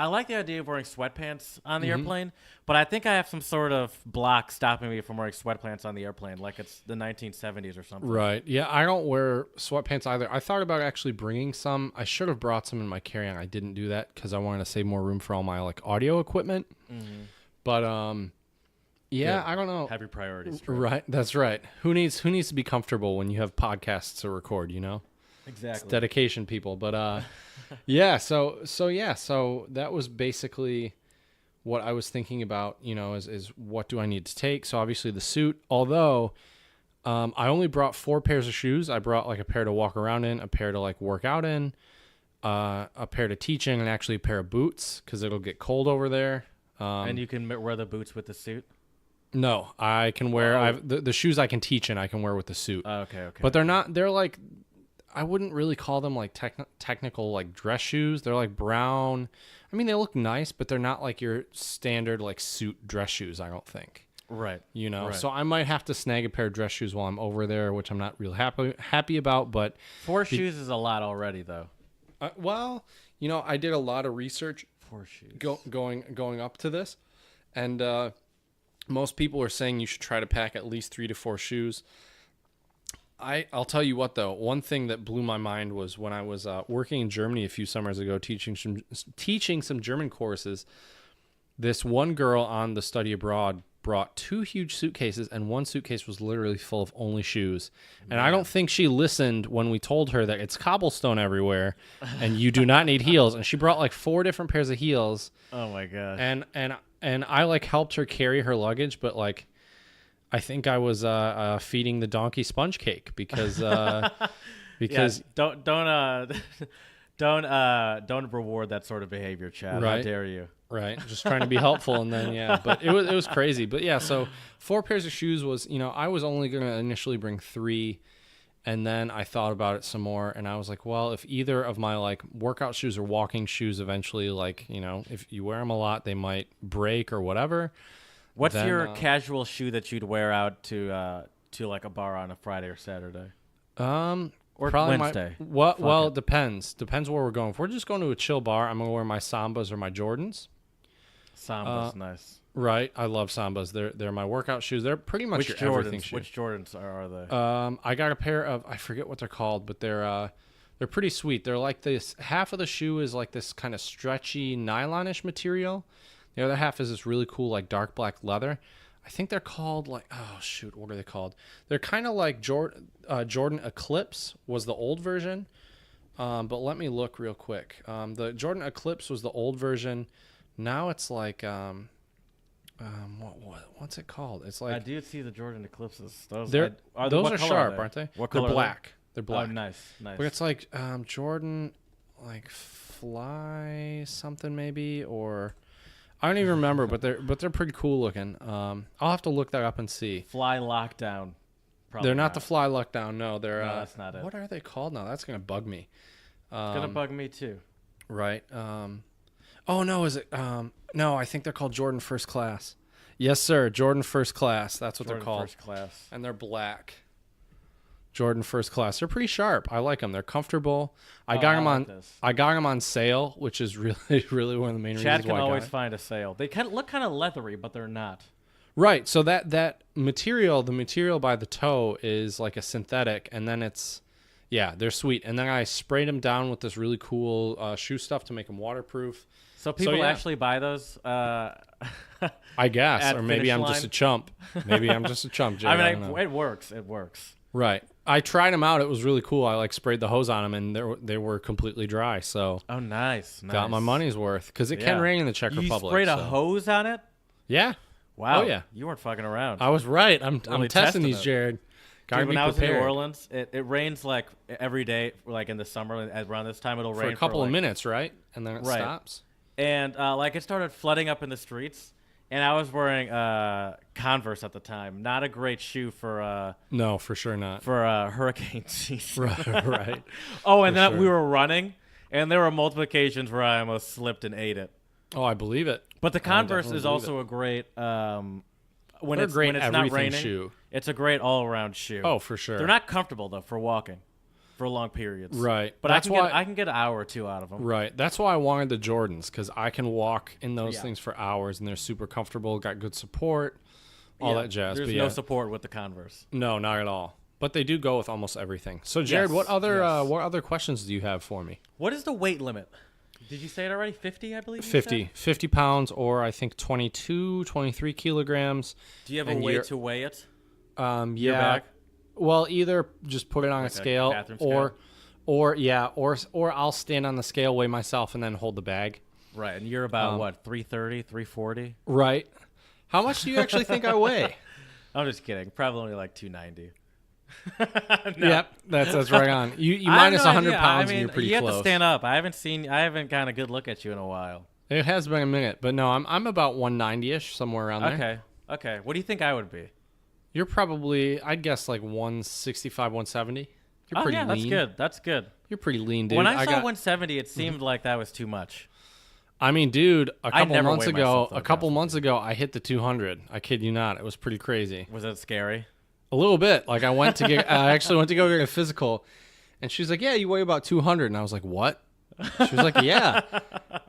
like the idea of wearing sweatpants on the airplane, but I think I have some sort of block stopping me from wearing sweatpants on the airplane, like it's the 1970s or something. Right. Yeah, I don't wear sweatpants either. I thought about actually bringing some. I should have brought some in my carry-on. I didn't do that because I wanted to save more room for all my like audio equipment. Mm-hmm. But yeah, I don't know. Have your priorities straight. Right. That's right. Who needs to be comfortable when you have podcasts to record? Exactly. It's dedication, people. But yeah. So that was basically what I was thinking about. Is what do I need to take? So obviously the suit. Although I only brought 4 pairs of shoes. I brought like a pair to walk around in, a pair to like work out in, a pair to teach in, and actually a pair of boots because it'll get cold over there. And you can wear the boots with the suit. No, I can wear the shoes I can teach in. I can wear with the suit. Okay. But they're not. They're like, I wouldn't really call them like technical like dress shoes. They're like brown. I mean, they look nice, but they're not like your standard like suit dress shoes. I don't think. Right. Right. So I might have to snag a pair of dress shoes while I'm over there, which I'm not real happy about. But 4 shoes is a lot already, though. Well, I did a lot of research. 4 shoes. Going up to this, and most people are saying you should try to pack at least 3 to 4 shoes. I'll tell you what, though. One thing that blew my mind was when I was working in Germany a few summers ago, teaching some German courses. This one girl on the study abroad brought 2 huge suitcases, and one suitcase was literally full of only shoes. And I don't think she listened when we told her that it's cobblestone everywhere, and you do not need heels. And she brought like 4 different pairs of heels. Oh my gosh. And I like helped her carry her luggage, but like I think I was feeding the donkey sponge cake because don't reward that sort of behavior, Chad. Right. How dare you? Right, just trying to be helpful, and then but it was crazy. But yeah, so 4 pairs of shoes was I was only gonna initially bring 3, and then I thought about it some more, and I was like, well, if either of my like workout shoes or walking shoes eventually like if you wear them a lot, they might break or whatever. What's your casual shoe that you'd wear out to like a bar on a Friday or Saturday? Or probably Wednesday. Well, it depends. Depends where we're going. If we're just going to a chill bar, I'm gonna wear my Sambas or my Jordans. Sambas, nice. Right, I love Sambas. They're my workout shoes. They're pretty much your everything shoe. Which Jordans are they? I got a pair of, I forget what they're called, but they're pretty sweet. They're like this. Half of the shoe is like this kind of stretchy nylonish material. The other half is this really cool like dark black leather. I think they're called like, oh shoot, what are they called? They're kind of like Jordan Eclipse was the old version, but let me look real quick. The Jordan Eclipse was the old version. Now it's like what's it called? It's like I do see the Jordan Eclipses. Those are sharp, aren't they? What they're color black. They're black. Oh, nice. But it's like Jordan, like Fly something maybe, or I don't even remember. but they're pretty cool looking. I'll have to look that up and see. Fly Lockdown. Probably they're not the Fly Lockdown. No, they're. No, that's not it. What are they called now? That's gonna bug me. It's gonna bug me too. Right. Oh no, is it? No, I think they're called Jordan First Class. Yes, sir. Jordan First Class. That's what they're called. First Class. And they're black. Jordan First Class. They're pretty sharp. I like them. They're comfortable. I Oh, got I them like on. this. I got them on sale, which is really, really one of the main Chad reasons can why I always got it. find a sale. They look kind of leathery, but they're not. Right. So that material, the material by the toe is like a synthetic, and then they're sweet. And then I sprayed them down with this really cool shoe stuff to make them waterproof. So people yeah. actually buy those. I guess, At or maybe finish I'm line? just a chump. Maybe I'm just a chump, Jay. I I mean, don't know. it works. It works. Right. I tried them out. It was really cool. I like sprayed the hose on them, and they were completely dry. So Oh, nice. got my money's worth because it can Yeah. rain in the Czech You Republic. sprayed a so. hose on it? Yeah. Wow. Oh, yeah. You weren't fucking around. I was right. I'm Really testing testing these, it. Jared. Gotta Dude, be when I was in New prepared. Orleans, it rains like every day, like in the summer. Around this time, it'll For rain a couple of like, minutes, right? And then it Right. stops. And like it started flooding up in the streets. And I was wearing Converse at the time. Not a great shoe for No, for sure not. hurricane season. Right. Oh, and For then sure. we were running, and there were multiple occasions where I almost slipped and ate it. Oh, I believe it. But the Converse definitely is believe also a great when They're it's great when it's not everything raining. shoe. It's a great all-around shoe. Oh, for sure. They're not comfortable though for walking for long periods. Right. But That's why. I can get an hour or two out of them. Right. That's why I wanted the Jordans, because I can walk in those Yeah. things for hours, and they're super comfortable, got good support, all Yeah, that jazz. There's but no yeah, support with the Converse. no, not at all. But they do go with almost everything. So, Jared, Yes, yes. what other questions do you have for me? What is the weight limit? Did you say it already? 50, I believe. you 50 said? pounds, or I think 22, 23 kilograms. Do you have a And way you're- to weigh it? Yeah. Your bag? Well, either just put it on Like a a scale, bathroom or I'll stand on the scale, weigh myself, and then hold the bag. Right, and you're about what, 330, 340? Right. How much do you actually think I weigh? I'm just kidding. Probably only like 290. Yep, that's right on. You I have minus no 100 idea. pounds, I mean, and you're pretty you close. have to stand up. I haven't gotten a good look at you in a while. It has been a minute, but no, I'm about 190ish, somewhere around there. Okay. What do you think I would be? You're probably, I'd guess, like 165, 170. You're pretty lean. That's good. You're pretty lean, dude. When I saw got, 170, it seemed like that was too much. I mean, dude, a couple never months weigh ago, myself, though, a couple months ago, I hit the 200. I kid you not. It was pretty crazy. Was it scary? A little bit. Like I actually went to go get a physical, and she's like, "Yeah, you weigh about 200." And I was like, "What?" She was like, "Yeah."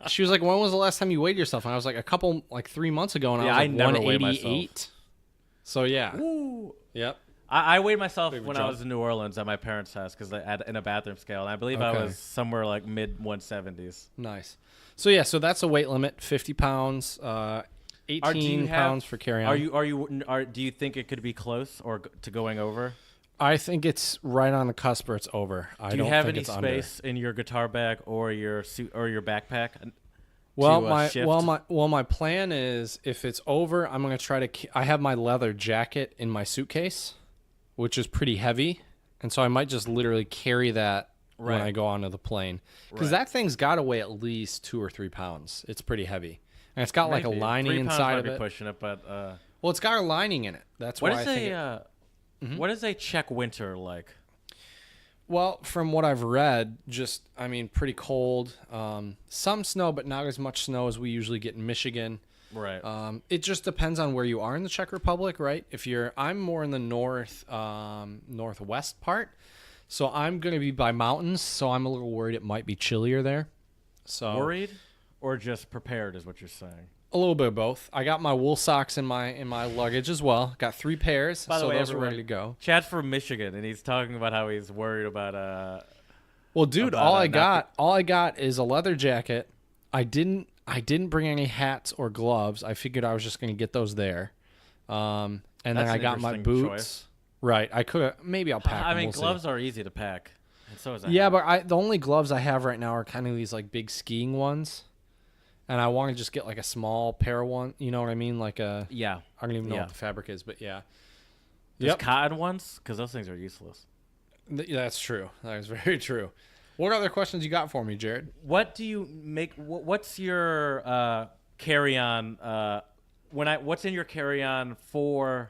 She was like, "When was the last time you weighed yourself?" And I was like, like 3 months ago, and Yeah, I I was like never weigh 188. So yeah. Ooh. Yep. I weighed myself Big when I jump. was in New Orleans at my parents' house because in a bathroom scale, and I believe I Okay. was somewhere like mid 170s. Nice. So yeah, so that's a weight limit, 50 pounds, 18 pounds for carry on. Do you think it could be close to going over? I think it's right on the cusp or it's over. I Do don't you have think any it's under. space in your guitar bag or your suit or your backpack? Well, to, shift? my plan is if it's over, I'm gonna try to. I have my leather jacket in my suitcase, which is pretty heavy, and so I might just literally carry that when Right. I go onto the plane, because Right. that thing's got to weigh at least 2 or 3 pounds. It's pretty heavy, and it's got like a Maybe. lining 3 pounds inside might of be it. pushing it, but Well, it's got a lining in it. That's what why is I think. what is a Czech winter like? Well, from what I've read, just, I mean, pretty cold. Some snow, but not as much snow as we usually get in Michigan. Right. It just depends on where you are in the Czech Republic, right? I'm more in the northwest part, so I'm going to be by mountains, so I'm a little worried it might be chillier there. So Worried or just prepared is what you're saying. a little bit of both. I got my wool socks in my luggage as well. Got 3 pairs, By the so way, those are everyone, ready to go. Chad's from Michigan, and he's talking about how he's worried about Well, dude, about, all not I got is a leather jacket. I didn't bring any hats or gloves. I figured I was just going to get those there. And then That's I an got my interesting boots. choice. Right. I could maybe I'll pack. I them, mean, we'll see. gloves are easy to pack, and so is a Yeah, hat. but the only gloves I have right now are kind of these like big skiing ones. And I want to just get like a small pair of one, you know what I mean? Like I don't even know Yeah. what the fabric is, but yeah. Just cotton ones, because those things are useless. That's true. That is very true. What other questions you got for me, Jared? What do you make? What's your carry-on? What's in your carry-on for?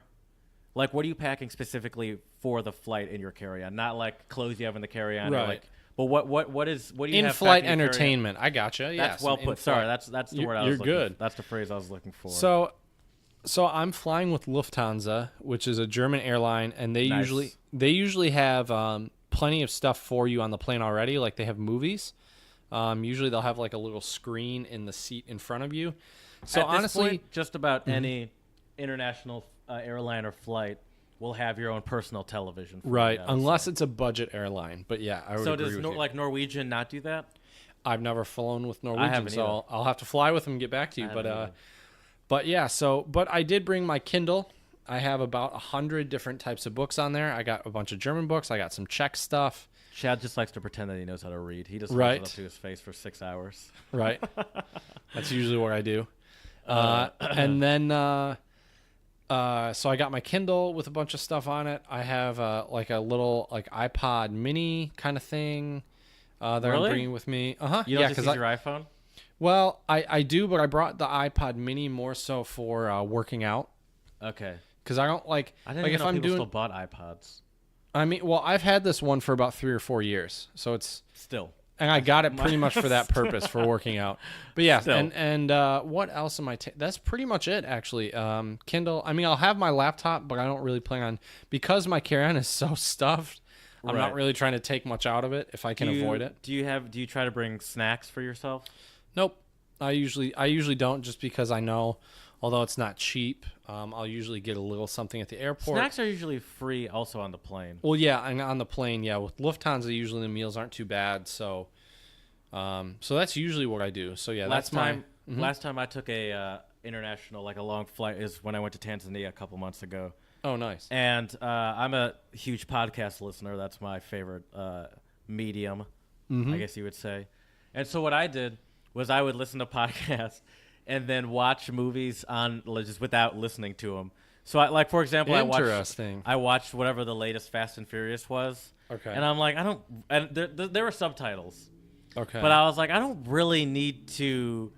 Like, what are you packing specifically for the flight in your carry-on? Not like clothes you have in the carry-on, or Right. like. But what do you have? In-flight packed in your carry-on? entertainment. I gotcha. Yeah, That's well put. Sorry, that's the word I was You're looking good. That's the phrase I was looking for. So, So I'm flying with Lufthansa, which is a German airline, and they Nice. usually have plenty of stuff for you on the plane already. Like they have movies. Usually they'll have like a little screen in the seat in front of you. So At this honestly, point, just about any international airline or flight will have your own personal television. For you right, now, unless so. it's a budget airline. But yeah, I would So agree does with you. like Norwegian not do that? I've never flown with Norwegian, haven't so either. I'll have to fly with them and get back to you. I haven't either. But yeah, but I did bring my Kindle. I have about 100 different types of books on there. I got a bunch of German books. I got some Czech stuff. Chad just likes to pretend that he knows how to read. He just Right. holds it up to his face for 6 hours. Right. That's usually what I do. And then, so I got my Kindle with a bunch of stuff on it. I have like a little like iPod mini kind of thing that Really? I'm bringing with me. Uh-huh. You don't Yeah, just use because your iPhone? well, I do, but I brought the iPod mini more so for working out. Okay. Because I don't like, I didn't like even if know I'm people doing, still bought iPods. I mean, well, I've had this one for about 3 or 4 years. So it's, Still. and I got it pretty much for that purpose, for working out. But yeah, Still. and what else am I? That's pretty much it, actually. Kindle. I mean, I'll have my laptop, but I don't really plan on, because my carry-on is so stuffed. I'm not Right. really trying to take much out of it if I can avoid it. Do you try to bring snacks for yourself? Nope. I usually don't, just because I know, although it's not cheap, I'll usually get a little something at the airport. Snacks are usually free also on the plane. Well, yeah, and on the plane, yeah. With Lufthansa, usually the meals aren't too bad, so that's usually what I do. So yeah, Last that's my. time last time I took a international, like a long flight, is when I went to Tanzania a couple months ago. Oh, nice. And I'm a huge podcast listener. That's my favorite medium, I guess you would say. And so what I did was I would listen to podcasts and then watch movies on just without listening to them. So like for example, Interesting. I watched whatever the latest Fast and Furious was. Okay. And I'm like, and there were subtitles. Okay. But I was like, I don't really need to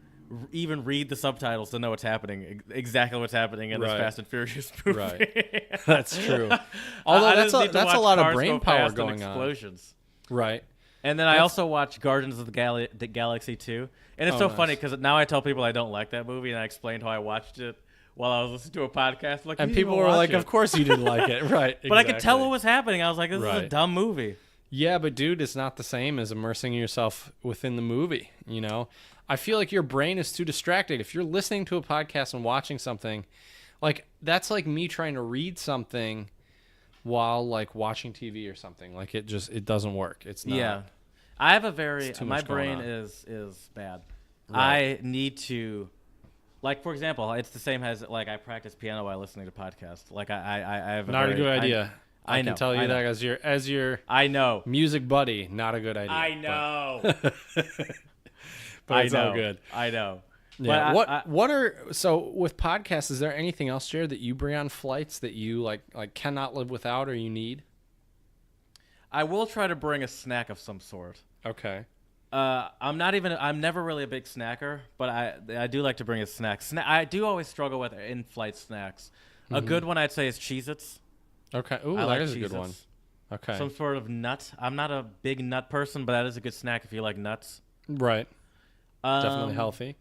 even read the subtitles to know what's happening, exactly what's happening in this Right. Fast and Furious movie. Right. That's true. Although I that's just need to a watch lot of cars brain go power fast and going on. explosions. Right. And then I also watched Guardians of the Galaxy 2. And it's Oh, so nice. funny because now I tell people I don't like that movie, and I explained how I watched it while I was listening to a podcast. Like, And "You people didn't were watch like, it." "Of course you didn't like it." Right. But I could tell exactly. what was happening. I was like, this is a Right. dumb movie. Yeah, but dude, it's not the same as immersing yourself within the movie, you know? I feel like your brain is too distracted. If you're listening to a podcast and watching something, like that's like me trying to read something while like watching TV or something. Like it doesn't work. It's not. Yeah. I have a very It's too my much going brain on. is bad. Right. I need to, like, for example, it's the same as like I practice piano while listening to podcasts. Like I have Not a good idea. I can know, tell you I know. that as your I know. music buddy, not a good idea. I know. But it's I know. all good. I know. Yeah. But What are so with podcasts? Is there anything else, Jared, that you bring on flights that you like cannot live without or you need? I will try to bring a snack of some sort. Okay. I'm never really a big snacker, but I do like to bring a snack. I do always struggle with in-flight snacks. A good one I'd say is Cheez-Its. Okay. Ooh, I that like is a good Cheez-Its. one. Okay. Some sort of nut. I'm not a big nut person, but that is a good snack if you like nuts. Right. Definitely Um, healthy.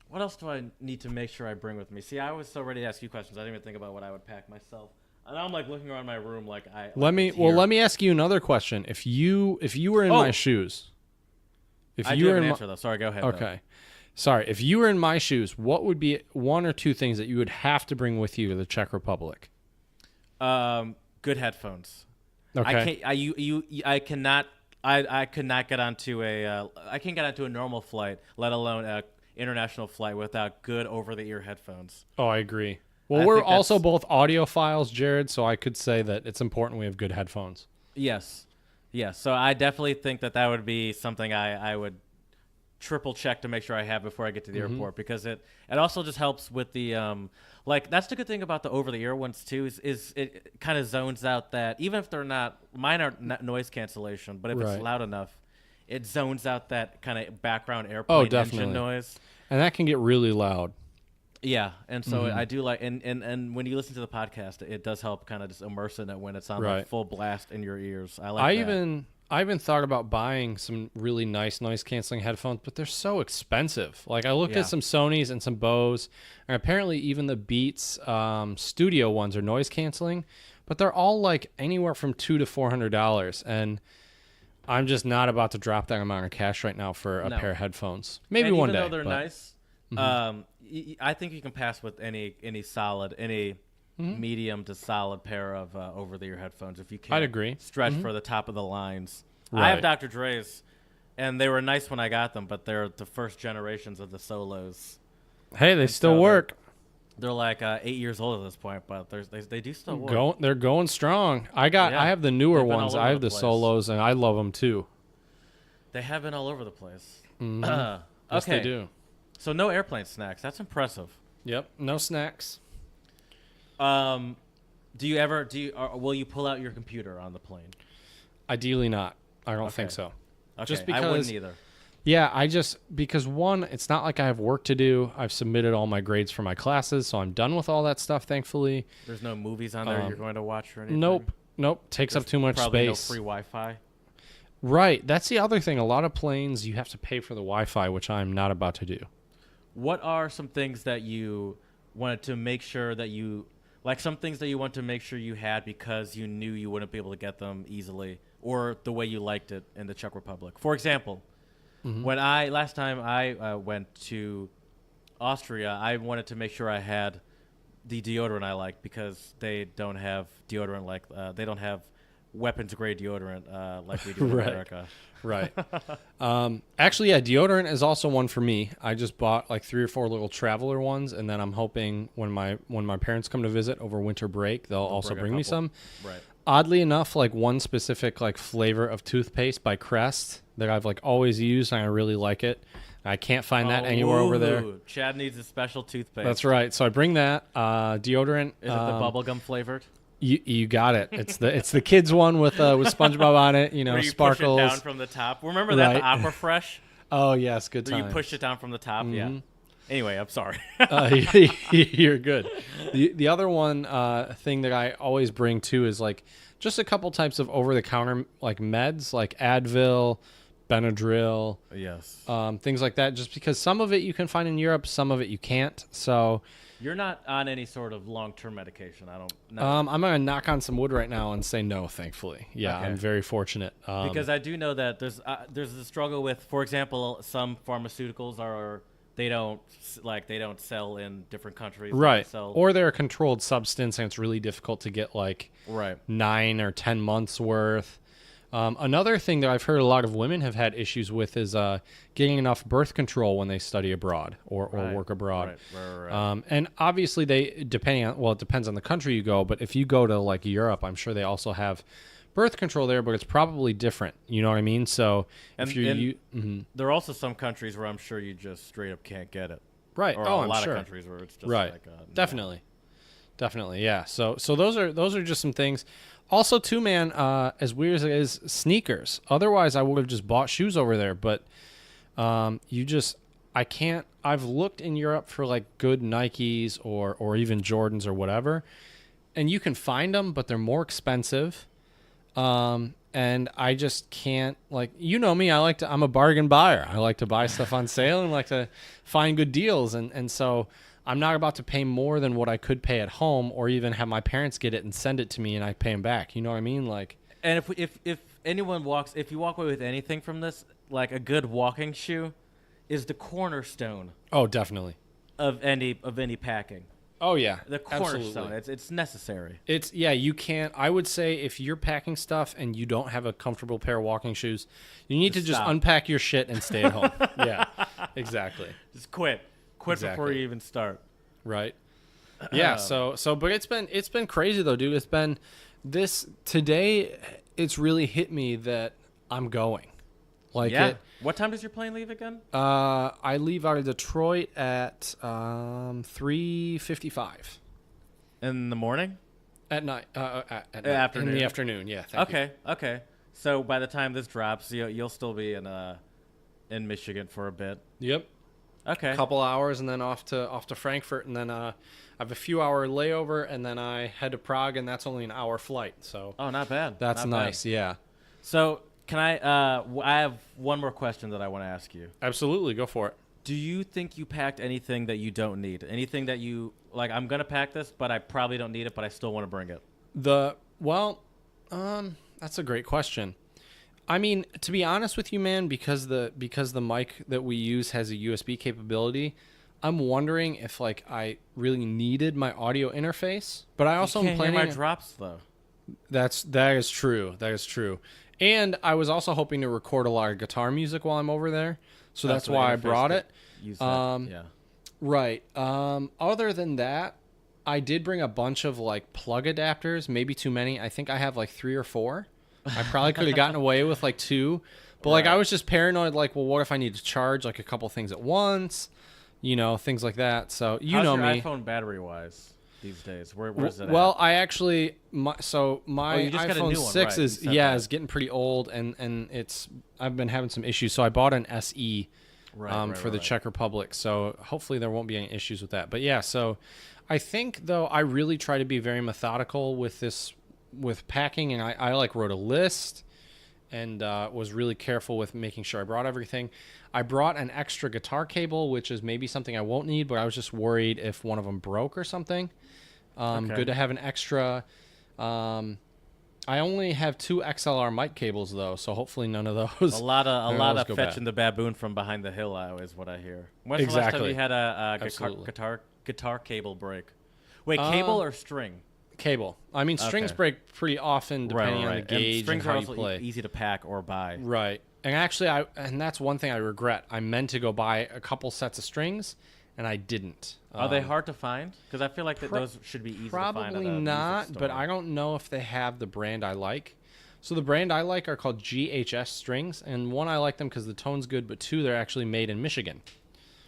What else do I need to make sure I bring with me? See, I was so ready to ask you questions. I didn't even think about what I would pack myself. And now I'm like looking around my room like I. Let me ask you another question. If you were in my Oh. shoes, if I you do were have in an my, answer though. Sorry, go ahead. though. okay, sorry, if you were in my shoes, what would be one or two things that you would have to bring with you to the Czech Republic? Good headphones. Okay. I cannot. I could not get onto a. I can't get onto a normal flight, let alone a international flight, without good over-the-ear headphones. Oh, I agree. Well, I we're think that's- also both audiophiles, Jared, so I could say that it's important we have good headphones. Yes. So I definitely think that would be something I would triple check to make sure I have before I get to the airport, because it also just helps with the like that's the good thing about the over the ear ones too is it kind of zones out that even if they're not mine are not noise cancellation, but if Right. it's loud enough, it zones out that kind of background airplane engine definitely. noise. And that can get really loud. Yeah, and so I do like and when you listen to the podcast, it does help kind of just immerse in it when it's on Right. like full blast in your ears. I like that. I even thought about buying some really nice noise canceling headphones, but they're so expensive. Like I looked at some Sonys and some Bose, and apparently even the Beats studio ones are noise canceling, but they're all like anywhere from $200 to $400, and I'm just not about to drop that amount of cash right now for a pair of headphones. Maybe one day. Even though they're nice, I think you can pass with any solid, medium to solid pair of over-the-ear headphones if you can. I'd agree. Stretch for the top of the lines. Right. I have Dr. Dre's, and they were nice when I got them, but they're the first generations of the Solos. Hey, they still work. They're like 8 years old at this point, but they do still work. They're going strong. I have the newer ones. I have the Solos, and I love them too. They have been all over the place. Yes, they do. So no airplane snacks. That's impressive. Yep, no snacks. Will you pull out your computer on the plane? Ideally not. I don't think so. Okay, just because, I wouldn't either. Yeah, because one, it's not like I have work to do. I've submitted all my grades for my classes, so I'm done with all that stuff, thankfully. There's no movies on there you're going to watch or anything? Nope. Takes up too much probably space. No free Wi-Fi. Right. That's the other thing. A lot of planes, you have to pay for the Wi-Fi, which I'm not about to do. What are some things that you wanted to make sure that some things that you want to make sure you had because you knew you wouldn't be able to get them easily, or the way you liked it in the Czech Republic? For example, when last time I went to Austria, I wanted to make sure I had the deodorant I liked because they don't have deodorant they don't have weapons grade deodorant like we do in America. Right. Actually, yeah, deodorant is also one for me. I just bought like 3 or 4 little traveler ones, and then I'm hoping when my parents come to visit over winter break, they'll also bring me some. Right. Oddly enough, like one specific like flavor of toothpaste by Crest that I've like always used, and I really like it. I can't find that anywhere over there. Chad needs a special toothpaste. That's right. So I bring that deodorant. Is it the bubblegum flavored? You got it. It's the kids one with SpongeBob on it. Where you sparkles. Push it down from the top. Remember that the Aqua Fresh? Oh yes, good time. You push it down from the top. Yeah. Anyway, I'm sorry. You're good. The other one thing that I always bring too is like just a couple types of over-the-counter like meds, like Advil, Benadryl, yes, things like that. Just because some of it you can find in Europe, some of it you can't. So you're not on any sort of long-term medication. I don't know. I'm gonna knock on some wood right now and say no. Thankfully, yeah, okay. I'm very fortunate because I do know that there's a struggle with, for example, some pharmaceuticals they don't sell in different countries. Right. Or they're a controlled substance and it's really difficult to get like 9 or 10 months worth. Another thing that I've heard a lot of women have had issues with is getting enough birth control when they study abroad or work abroad. Right. And obviously it depends on the country you go, but if you go to like Europe, I'm sure they also have birth control there, but it's probably different. You know what I mean? So there are also some countries where I'm sure you just straight up can't get it. Right. Or a lot of countries where it's just like Definitely. Yeah. So those are just some things. Also, too, man, as weird as it is, sneakers. Otherwise, I would have just bought shoes over there. But I can't. I've looked in Europe for like good Nikes or even Jordans or whatever, and you can find them, but they're more expensive. And I just can't, like, you know me, I'm a bargain buyer. I like to buy stuff on sale and like to find good deals. And so I'm not about to pay more than what I could pay at home or even have my parents get it and send it to me and I pay them back. You know what I mean? Like, and if you walk away with anything from this, like a good walking shoe is the cornerstone. Oh, definitely. Of any packing. Oh yeah, the cornerstone. It's necessary. You can't. I would say if you're packing stuff and you don't have a comfortable pair of walking shoes, you need to just unpack your shit and stay at home. Yeah, exactly. Just quit before you even start. Right. Yeah. But it's been crazy though, dude. It's been today. It's really hit me that I'm going. What time does your plane leave again? I leave out of Detroit at 3:55. In the morning? At night. At night. Afternoon. In the afternoon. Yeah. Okay. So by the time this drops, you'll still be in Michigan for a bit. Yep. Okay. A couple hours and then off to Frankfurt, and then I have a few hour layover, and then I head to Prague, and that's only an hour flight. So. Oh, not bad. That's not nice. Bad. Yeah. So. Can I I have one more question that I want to ask you. Absolutely, go for it. Do you think you packed anything that you don't need? Anything that you like? I'm gonna pack this, but I probably don't need it, but I still want to bring it. That's a great question. I mean, to be honest with you, man, because the mic that we use has a USB capability, I'm wondering if like I really needed my audio interface. But I also you am can't planning. hear my drops though. That is true. That is true. And I was also hoping to record a lot of guitar music while I'm over there, so that's why I brought it. Use that. Yeah. Right. Other than that, I did bring a bunch of like plug adapters, maybe too many. I think I have like 3 or 4. I probably could have gotten away with like 2, but like I was just paranoid. Like, well, what if I need to charge like a couple things at once? Things like that. So How's know your me. iPhone battery wise these days? Where's it Well, at? I actually my you just got a iPhone new one, 6 right? is You said that. is getting pretty old, and I've been having some issues. So I bought an SE for the Czech Republic. So hopefully there won't be any issues with that. But yeah, so I think though I really try to be very methodical with packing, and I like wrote a list and was really careful with making sure I brought everything. I brought an extra guitar cable, which is maybe something I won't need, but I was just worried if one of them broke or something. Okay. Good to have an extra. I only have 2 XLR mic cables though, so hopefully none of those. A lot of go fetching bad. the baboon from behind the hill is what I hear. When's the last time you had a guitar cable break? Wait, cable or string? Cable. I mean, strings Okay. break pretty often depending on the gauge and strings and how are you also play. easy to pack or buy. Right. And actually, and that's one thing I regret. I meant to go buy a couple sets of strings, and I didn't. Are they hard to find? Because I feel like that those should be easy to find. Probably at a not, music but store. I don't know if they have the brand I like. So the brand I like are called GHS strings, and one, I like them because the tone's good, but 2, they're actually made in Michigan.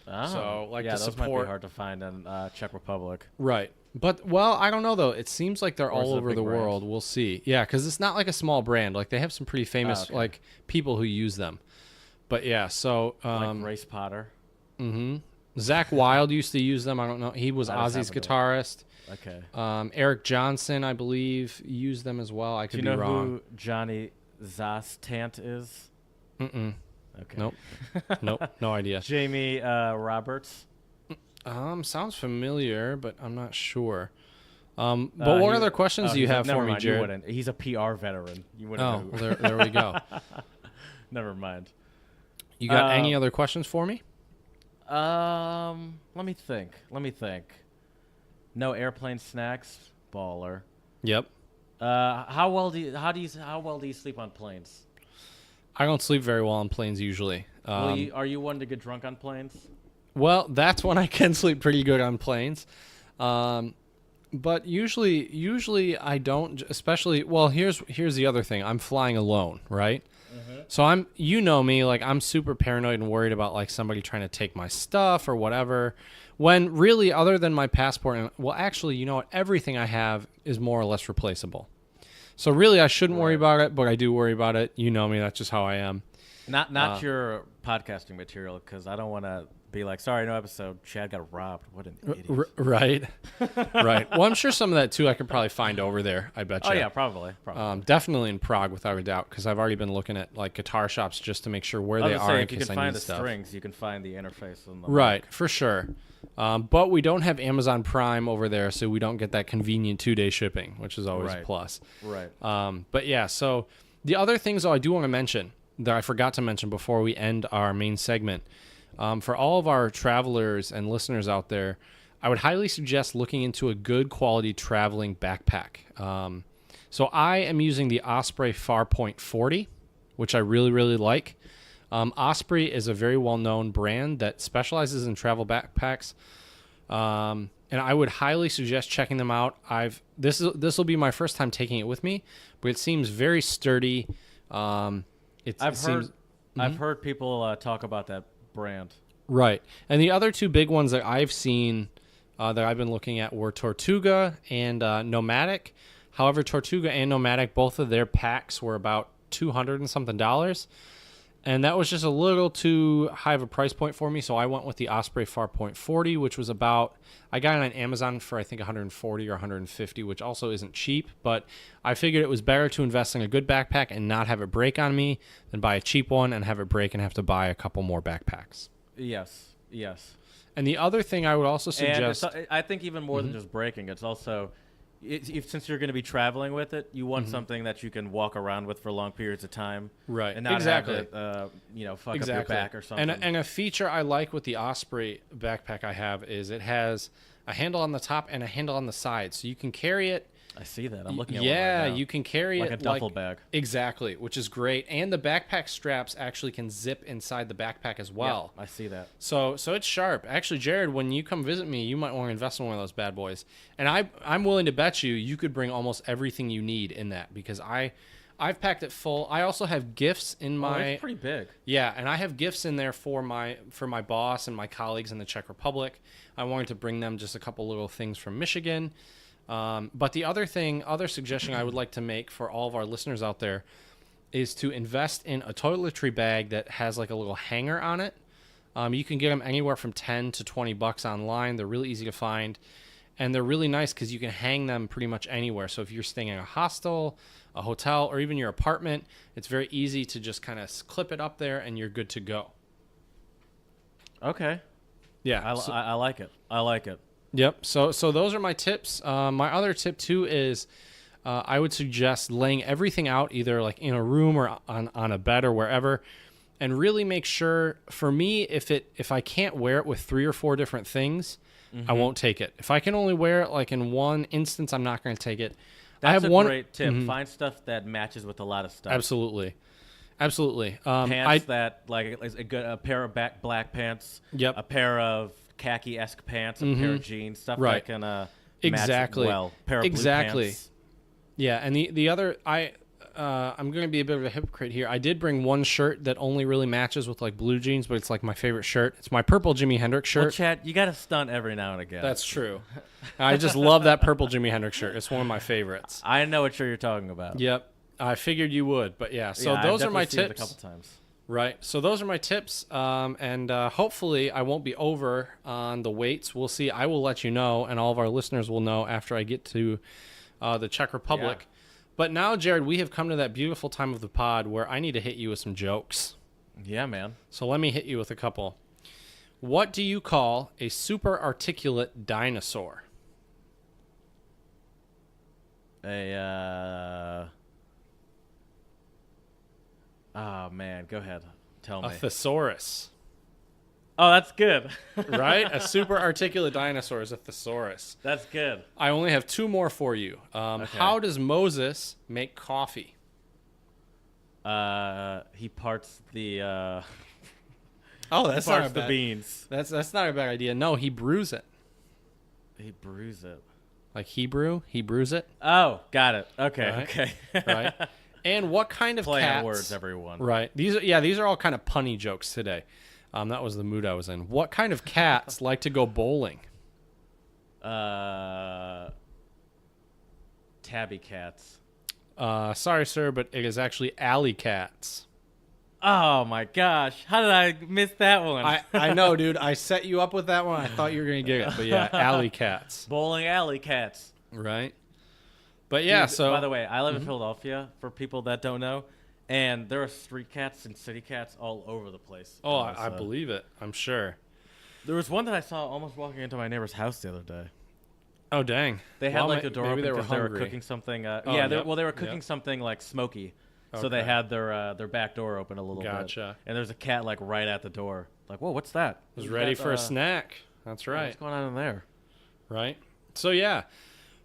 Oh. So, like, yeah, to those might support- be hard to find in Czech Republic. Right. But, well, I don't know, though. It seems like they're Or is all it a over big the brand? world. We'll see. Yeah, because it's not like a small brand. Like, they have some pretty famous, okay. like, people who use them. But, yeah, so... Like Race Potter. Zach Wilde used to use them. I don't know. He was That is Ozzy's happening. Okay. Okay. Eric Johnson, I believe, used them as well. I Do could you be know wrong. who Johnny Zastant is? Mm-mm. Okay. Nope. Nope. No idea. Jamie Roberts. Sounds familiar, but I'm not sure. But what other questions do you have for me, You Jared? wouldn't. He's a PR veteran. You wouldn't Oh, know. well, there we go. Never mind. You got any other questions for me? Let me think. No airplane snacks, baller. Yep. How well do you sleep on planes? I don't sleep very well on planes usually. Are you one to get drunk on planes? Well, that's when I can sleep pretty good on planes. But usually I don't, especially, well, here's the other thing. I'm flying alone, right? So I'm me, like I'm super paranoid and worried about like somebody trying to take my stuff or whatever. When really, other than my passport, and well, actually, you know what? Everything I have is more or less replaceable. So really, I shouldn't worry about it, but I do worry about it. You know me, that's just how I am. Not your podcasting material, because I don't want to be like, sorry, no episode. Chad got robbed. What an idiot. Right. Right. Well, I'm sure some of that too I could probably find over there. I bet you. Oh yeah, probably. Definitely in Prague, without a doubt, because I've already been looking at like guitar shops just to make sure where they are in if you case can I find need the stuff. strings, you can find the interface. And the Right, mic. for sure. But we don't have Amazon Prime over there, so we don't get that convenient 2-day shipping, which is always a plus. Right. But yeah, so the other things though I do want to mention that I forgot to mention before we end our main segment. For all of our travelers and listeners out there, I would highly suggest looking into a good quality traveling backpack. So I am using the Osprey Farpoint 40, which I really, really like. Osprey is a very well-known brand that specializes in travel backpacks. And I would highly suggest checking them out. This will be my first time taking it with me, but it seems very sturdy. I've heard people talk about that brand. Right. And the other 2 big ones that I've seen that I've been looking at were Tortuga and Nomadic. However, Tortuga and Nomadic, both of their packs were about $200 and something. And that was just a little too high of a price point for me, so I went with the Osprey Farpoint 40, which was about, I got it on Amazon for I think 140 or 150, which also isn't cheap, but I figured it was better to invest in a good backpack and not have it break on me than buy a cheap one and have it break and have to buy a couple more backpacks. Yes. And the other thing I would also suggest... And I think even more than just breaking, it's also... since you're going to be traveling with it, you want something that you can walk around with for long periods of time, right? And not exactly. have it, fuck up your back or something. And a feature I like with the Osprey backpack I have is it has a handle on the top and a handle on the side, so you can carry it. I see that. I'm looking at one right now. You can carry like it a duffel bag. Exactly, which is great. And the backpack straps actually can zip inside the backpack as well. Yeah, I see that. So it's sharp. Actually, Jared, when you come visit me, you might want to invest in one of those bad boys. And I'm willing to bet you could bring almost everything you need in that, because I've packed it full. I also have gifts in my... it's pretty big. Yeah, and I have gifts in there for my boss and my colleagues in the Czech Republic. I wanted to bring them just a couple little things from Michigan. But the other suggestion I would like to make for all of our listeners out there is to invest in a toiletry bag that has like a little hanger on it. You can get them anywhere from $10 to $20 online. They're really easy to find, and they're really nice because you can hang them pretty much anywhere. So if you're staying in a hostel, a hotel, or even your apartment, it's very easy to just kind of clip it up there and you're good to go. Okay. Yeah. I like it. I like it. Yep. So those are my tips. My other tip too is I would suggest laying everything out either like in a room or on a bed or wherever, and really make sure. For me, if I can't wear it with 3 or 4 different things, I won't take it. If I can only wear it like in one instance, I'm not going to take it. That's a great tip. Find stuff that matches with a lot of stuff. Absolutely. Pants that like a pair of black pants. Yep. A pair of khaki-esque pants, a pair of jeans, stuff that can match well. Pair of blue pants. Yeah, and the other, I'm going to be a bit of a hypocrite here. I did bring one shirt that only really matches with like blue jeans, but it's like my favorite shirt. It's my purple Jimi Hendrix shirt. Well, Chad, you got to stunt every now and again. That's true. I just love that purple Jimi Hendrix shirt. It's one of my favorites. I know what shirt you're talking about. Yep. I figured you would, but yeah. So those are my tips. It a couple times. Right. So those are my tips, and hopefully I won't be over on the weights. We'll see. I will let you know, and all of our listeners will know after I get to the Czech Republic. Yeah. But now, Jared, we have come to that beautiful time of the pod where I need to hit you with some jokes. Yeah, man. So let me hit you with a couple. What do you call a super articulate dinosaur? Oh, man. Go ahead. Tell me. A thesaurus. Oh, that's good. Right? A super articulate dinosaur is a thesaurus. That's good. I only have 2 more for you. Okay. How does Moses make coffee? He parts the... that's not a bad... the beans. That's not a bad idea. No, he brews it. He brews it. Like Hebrew? He brews it? Oh, got it. Okay, right? Okay. Right. And what kind of Play cats... on words, everyone. Right. These are all kind of punny jokes today. That was the mood I was in. What kind of cats like to go bowling? Tabby cats. Sorry, sir, but it is actually alley cats. Oh, my gosh. How did I miss that one? I know, dude. I set you up with that one. I thought you were going to get it. But yeah, alley cats. Bowling alley cats. Right. But yeah, dude, so... By the way, I live in Philadelphia, for people that don't know. And there are street cats and city cats all over the place. Oh, I believe it. I'm sure. There was one that I saw almost walking into my neighbor's house the other day. Oh, dang. They had the door open because they were cooking something. They were cooking something like smoky. Okay. So they had their back door open a little bit. Gotcha. And there's a cat like right at the door. Like, whoa, what's that? Was ready for a snack. That's right. What's going on in there? Right. So, yeah.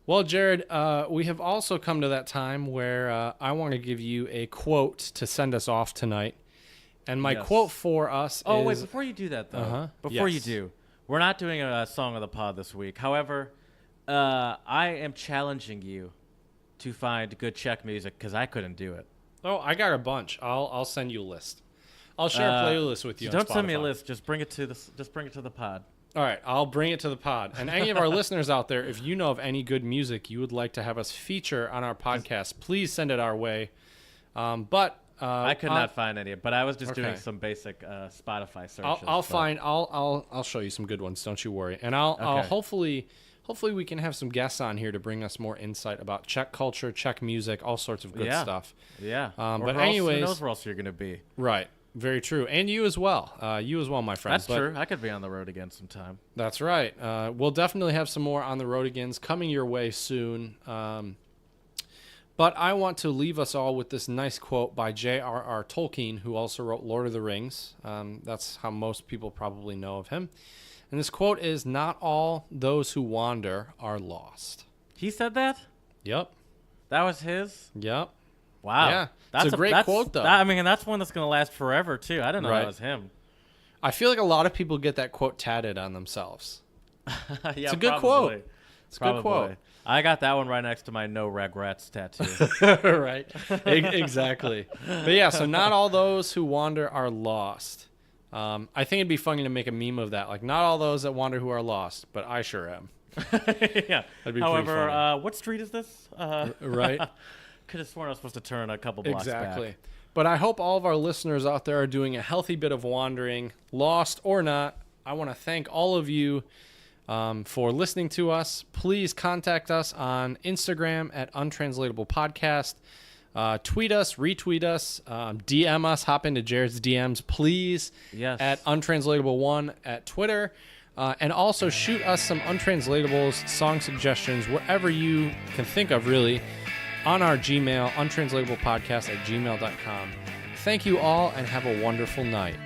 Well, Jared, we have also come to that time where I want to give you a quote to send us off tonight. And my quote for us is... Oh, wait, before you do that, though. Before you do. We're not doing a song of the pod this week. However, I am challenging you to find good Czech music because I couldn't do it. Oh, I got a bunch. I'll send you a list. I'll share a playlist with you on Spotify. Don't send me a list. Just bring it to the pod. All right, I'll bring it to the pod. And any of our listeners out there, if you know of any good music you would like to have us feature on our podcast, please send it our way. But I could not find any, but I was just doing Okay. some basic Spotify searches. I'll show you some good ones. Don't you worry. And I'll Okay. hopefully we can have some guests on here to bring us more insight about Czech culture, Czech music, all sorts of good stuff. Yeah. But who anyways, knows where else you're going to be? right. Very true. And you as well. My friend. That's true. I could be on the road again sometime. That's right. We'll definitely have some more on the road agains coming your way soon. But I want to leave us all with this nice quote by J.R.R. Tolkien, who also wrote Lord of the Rings. That's how most people probably know of him. And this quote is, "Not all those who wander are lost." He said that? Yep. That was his? Yep. Wow. Yeah. It's a great quote, though. And that's one that's going to last forever, too. I didn't know Right. that was him. I feel like a lot of people get that quote tatted on themselves. Yeah, It's a good quote. It's a good quote. I got that one right next to my no regrets tattoo. Right. Exactly. But yeah, so not all those who wander are lost. I think it'd be funny to make a meme of that. Like, not all those that wander who are lost, but I sure am. Yeah. That'd be However, pretty funny. what street is this? Right. Could have sworn I was supposed to turn a couple blocks Exactly. back. But I hope all of our listeners out there are doing a healthy bit of wandering, lost or not. I want to thank all of you for listening to us. Please contact us on Instagram at Untranslatable Podcast. Tweet us, retweet us, DM us, hop into Jared's DMs, please. Yes. At Untranslatable1 at Twitter. And also shoot us some Untranslatables, song suggestions, whatever you can think of, really, on our Gmail, untranslatablepodcast@gmail.com. Thank you all, and have a wonderful night.